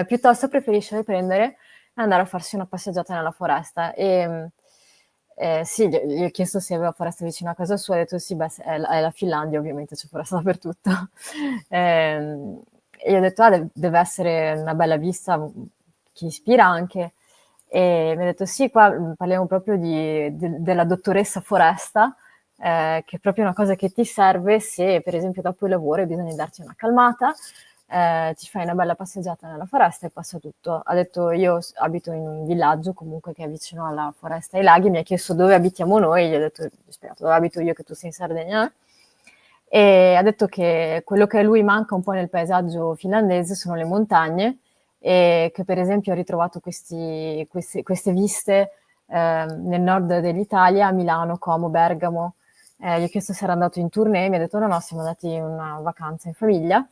Piuttosto preferisce riprendere e andare a farsi una passeggiata nella foresta. Sì, gli ho chiesto se aveva foresta vicino a casa sua, ha detto sì, beh, è la Finlandia, ovviamente c'è foresta dappertutto. E gli ho detto, deve essere una bella vista, che ispira anche. E mi ha detto sì, qua parliamo proprio della dottoressa foresta, che è proprio una cosa che ti serve se per esempio dopo il lavoro hai bisogno di darti una calmata, ti fai una bella passeggiata nella foresta e passa tutto. Ha detto io abito in un villaggio comunque che è vicino alla foresta e ai laghi, mi ha chiesto dove abitiamo noi, gli ho detto, ho spiegato dove abito io, che tu sei in Sardegna, e ha detto che quello che a lui manca un po' nel paesaggio finlandese sono le montagne, e che per esempio ha ritrovato queste viste nel nord dell'Italia, a Milano, Como, Bergamo. Gli ho chiesto se era andato in tournée, mi ha detto no, siamo andati in una vacanza in famiglia,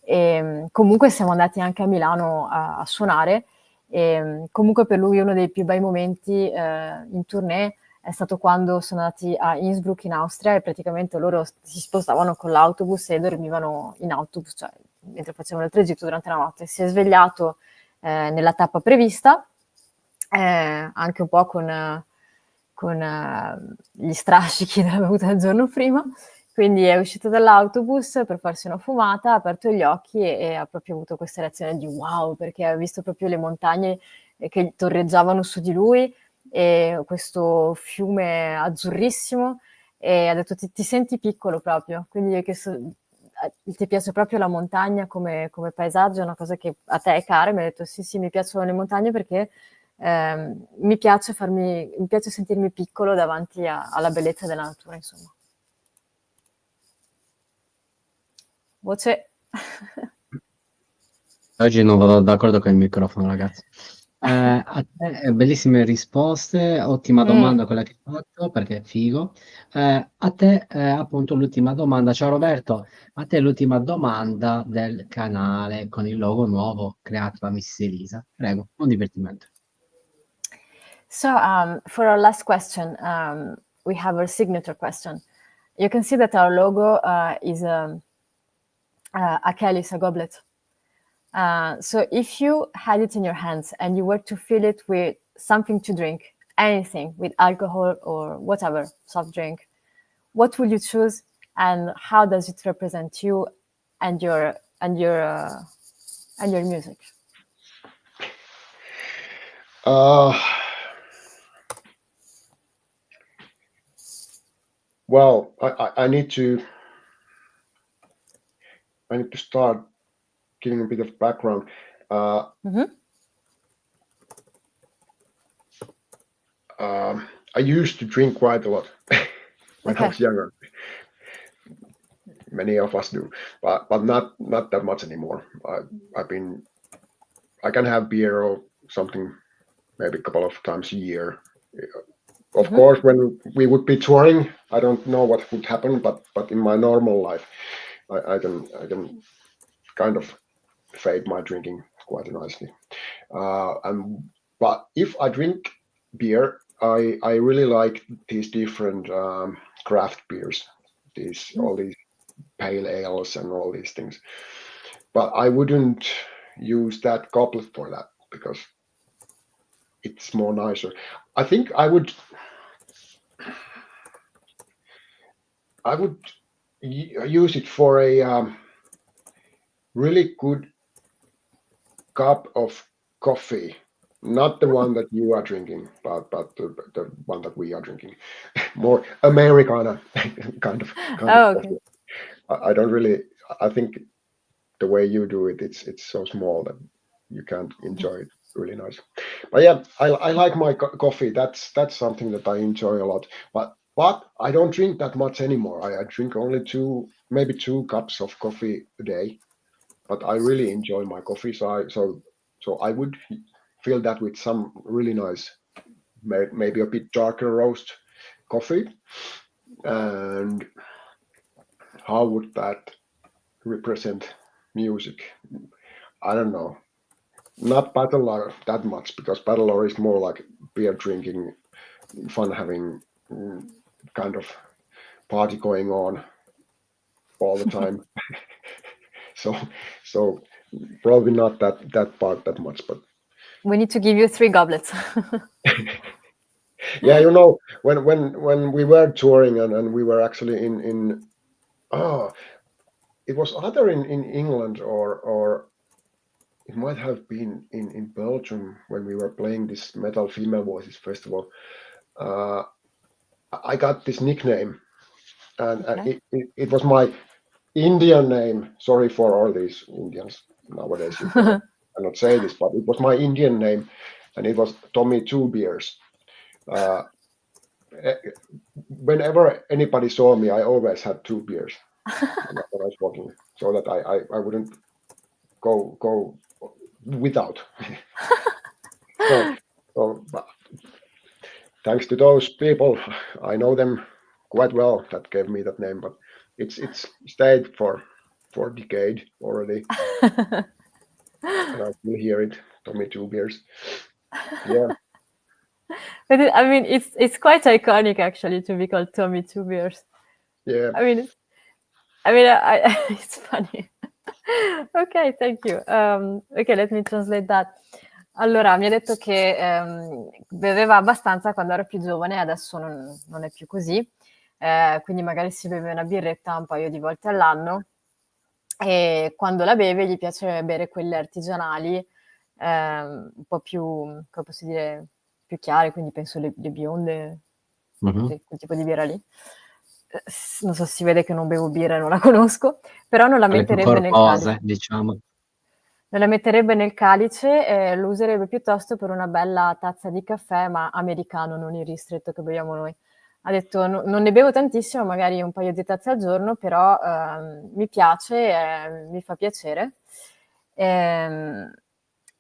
e comunque siamo andati anche a Milano a suonare, e comunque per lui uno dei più bei momenti in tournée è stato quando sono andati a Innsbruck in Austria, e praticamente loro si spostavano con l'autobus e dormivano in autobus, cioè mentre facevano il tragitto durante la notte. Si è svegliato nella tappa prevista, anche un po' con gli strascichi della bevuta del giorno prima, quindi è uscito dall'autobus per farsi una fumata, ha aperto gli occhi e ha proprio avuto questa reazione di wow, perché ha visto proprio le montagne che torreggiavano su di lui e questo fiume azzurrissimo, e ha detto ti senti piccolo proprio, quindi gli ho chiesto ti piace proprio la montagna come paesaggio, è una cosa che a te è cara? Mi ha detto sì, mi piacciono le montagne perché mi piace sentirmi piccolo davanti alla bellezza della natura, insomma. Voce. Oggi non vado d'accordo con il microfono, ragazzi. A te, bellissime risposte, ottima domanda quella che hai fatto, perché è figo. A te, appunto, l'ultima domanda. Ciao Roberto, a te l'ultima domanda del canale con il logo nuovo creato da Miss Elisa. Prego, buon divertimento. So for our last question, we have our signature question. You can see that our logo is a Calice, a goblet. So if you had it in your hands and you were to fill it with something to drink, anything, with alcohol or whatever, soft drink, what would you choose, and how does it represent you and your music? Well, I need to start giving a bit of background. I used to drink quite a lot when I was younger. Many of us do, but not that much anymore. I can have beer or something maybe a couple of times a year. Of course, when we would be touring, I don't know what would happen, but in my normal life, I can kind of fade my drinking quite nicely. But if I drink beer, I really like these different craft beers, all these pale ales and all these things. But I wouldn't use that goblet for that because it's more nicer. I think I would use it for a really good cup of coffee, not the one that you are drinking, but the one that we are drinking, more Americana kind of Okay. coffee. I don't really. I think the way you do it, it's so small that you can't enjoy it really nice. But yeah, I like my coffee. That's something that I enjoy a lot. But I don't drink that much anymore. I drink only maybe 2 cups of coffee a day. But I really enjoy my coffee, so I would fill that with some really nice, maybe a bit darker roast coffee. And how would that represent music? I don't know. Not Battlelore that much, because Battlelore is more like beer drinking, fun having, kind of party going on all the time. so probably not that part that much, but We need to give you 3 goblets. yeah, when we were touring and we were actually in it was either in England or it might have been in Belgium when we were playing this Metal Female Voices festival. I got this nickname, and it was my Indian name. Sorry for all these Indians nowadays. You cannot say this, but it was my Indian name, and it was Tommy Two Beers. Whenever anybody saw me, I always had 2 beers when I was walking, so that I wouldn't go without. so thanks to those people, I know them quite well, that gave me that name, but it's stayed for a decade already. And I still hear it, Tommy Two Beers. Yeah. But I mean, it's quite iconic actually to be called Tommy Two Beers. Yeah. I mean, it's funny. Ok, thank you. Ok, let me translate that. Allora, mi ha detto che beveva abbastanza quando era più giovane, adesso non è più così, quindi magari si beve una birretta un paio di volte all'anno, e quando la beve gli piace bere quelle artigianali, un po' più, come posso dire, più chiare, quindi penso le bionde, quel tipo di birra lì. Non so se si vede che non bevo birra, non la conosco, però non la metterebbe nel calice. Diciamo. Non la metterebbe nel calice, lo userebbe piuttosto per una bella tazza di caffè, ma americano, non il ristretto che beviamo noi. Ha detto, non ne bevo tantissimo, magari un paio di tazze al giorno, però mi piace, mi fa piacere.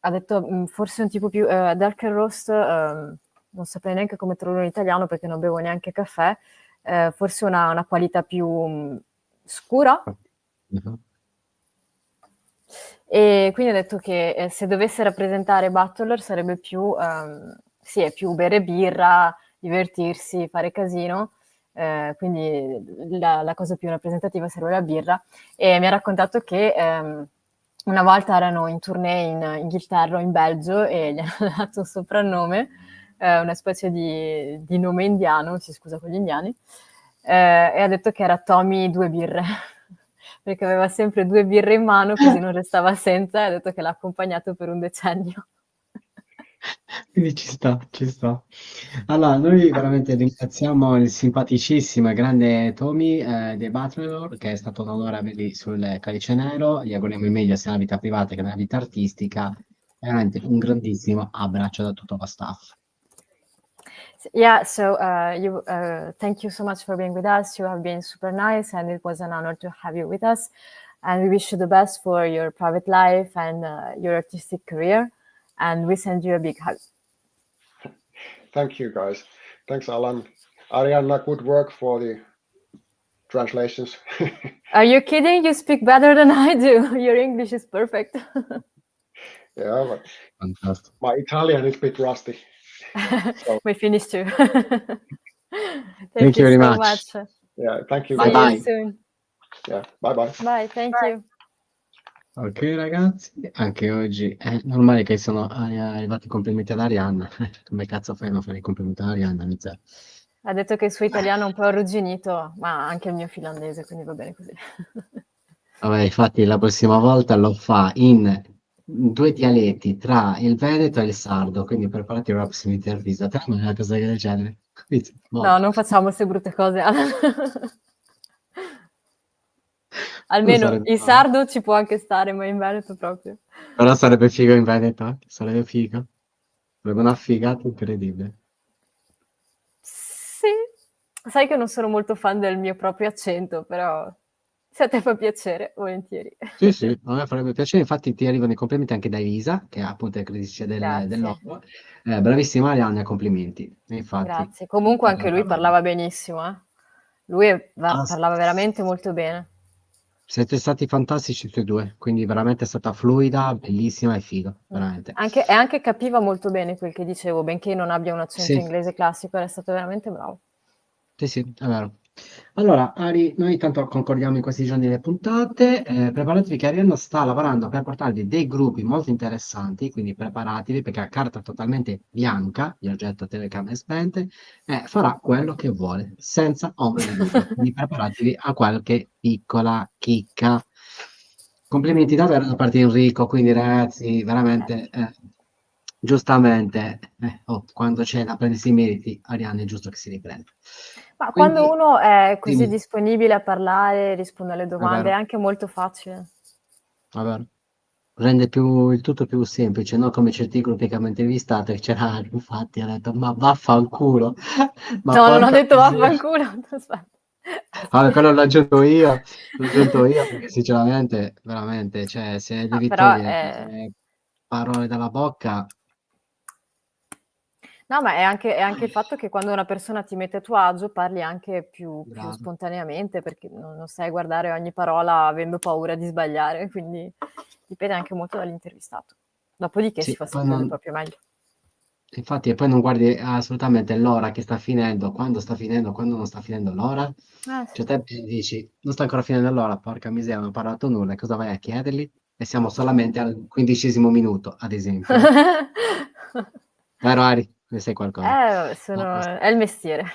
ha detto forse un tipo più dark roast, non saprei neanche come tradurlo in italiano perché non bevo neanche caffè, forse una qualità più scura. E quindi ha detto che se dovesse rappresentare Battlelore sarebbe più, sì, è più bere birra, divertirsi, fare casino, quindi la cosa più rappresentativa sarebbe la birra. E mi ha raccontato che una volta erano in tournée in Inghilterra o in Belgio e gli hanno dato un soprannome, una specie di nome indiano, si scusa con gli indiani, e ha detto che era Tommy due birre, perché aveva sempre 2 birre in mano, così non restava senza, e ha detto che l'ha accompagnato per un decennio. Quindi ci sta, ci sta. Allora, noi veramente ringraziamo il simpaticissimo e grande Tommy dei Battlelore, che è stato un onore averli sul Calice Nero. Gli auguriamo il meglio sia nella vita privata che nella vita artistica. Veramente un grandissimo abbraccio da tutto lo staff. Yeah, so thank you so much for being with us. You have been super nice, and it was an honor to have you with us. And we wish you the best for your private life and your artistic career. And we send you a big hug. Thank you, guys. Thanks, Alan. Arianna, good work for the translations. Are you kidding? You speak better than I do. Your English is perfect. Yeah, but Fantastico. my Italian is a bit rusty. So, We finished too. Thank you very so much. yeah, thank you. See Bye you bye. soon. Yeah, bye bye. Bye, thank you. Ok ragazzi, anche oggi è normale che sono arrivati i complimenti ad Arianna. Come cazzo fai a non fare i complimenti ad Arianna? Mizzer? Ha detto che il suo italiano è un po' arrugginito, ma anche il mio finlandese, quindi va bene così. Vabbè, infatti la prossima volta lo fa in 2 dialetti tra il veneto e il sardo, quindi preparati per la prossima intervista. Te una cosa del genere. No, non facciamo queste brutte cose, Alan. Non Almeno sarebbe in male. sardo ci può anche stare, ma in veneto proprio. Però sarebbe figo in veneto, sarebbe figo. Sarebbe una figata incredibile. Sì, sai che non sono molto fan del mio proprio accento, però se a te fa piacere, volentieri. Sì, sì, a me farebbe piacere, infatti ti arrivano i complimenti anche da Elisa, che è appunto è creditrice del Grazie, logo. Bravissima Arianna, complimenti. Infatti, grazie. Comunque anche lui parlava benissimo, eh. Lui ah, parlava veramente molto bene. siete stati fantastici tutti e due, quindi veramente è stata fluida, bellissima e figa, veramente. E anche capiva molto bene quel che dicevo, benché non abbia un accento Sì, inglese classico, era stato veramente bravo. sì, sì, è vero. Allora, Ari, noi tanto concordiamo in questi giorni le puntate, preparatevi che Arianna sta lavorando per portarvi dei gruppi molto interessanti, quindi preparatevi perché ha carta totalmente bianca, vi oggetto telecamere spente, e farà quello che vuole, senza ombra di dubbio. Quindi preparatevi a qualche piccola chicca. Complimenti davvero da parte di Enrico, quindi ragazzi, veramente, giustamente, quando c'è da prendersi i meriti, Arianna è giusto che si riprenda. Ma quando Quindi, uno è così dimmi, disponibile a parlare, risponde alle è domande, è vero, anche molto facile. è vero. Rende il tutto più semplice, non come certi gruppi che abbiamo intervistato, che c'era, infatti, ha detto, ma vaffanculo, ma No, non ho porca detto miseria. vaffanculo. Aspetta. Vabbè, quello l'ho aggiunto io, perché sinceramente, veramente, cioè, se No, devi però togliere quelle parole dalla bocca, no, ma è anche il fatto che quando una persona ti mette a tuo agio parli anche più bravo. spontaneamente, perché non stai a guardare ogni parola avendo paura di sbagliare, quindi dipende anche molto dall'intervistato. Dopodiché si Sì, fa poi sempre del non, proprio meglio. infatti, e poi non guardi assolutamente l'ora che sta finendo, quando non sta finendo l'ora. Sì. Cioè, te dici, non sta ancora finendo l'ora, porca miseria, non ho parlato nulla, e cosa vai a chiedergli? E siamo solamente al 15° minuto, ad esempio. Vero, Ari? Ne sai qualcosa? Vabbè, No, è il mestiere.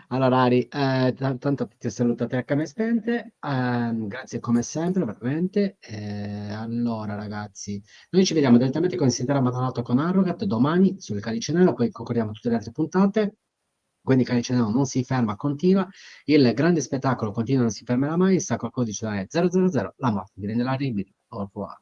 allora, Ari, tanto ti saluto a te a cane spente, grazie come sempre, veramente. Allora, ragazzi, noi ci vediamo direttamente con Considera Abbandonato con Arrogat domani sul Calice Nero, poi concordiamo tutte le altre puntate. Quindi Calice Nero non si ferma, continua. Il grande spettacolo continua, non si fermerà mai. Il sacro codice è 000, la morte di Rendelari. Au revoir.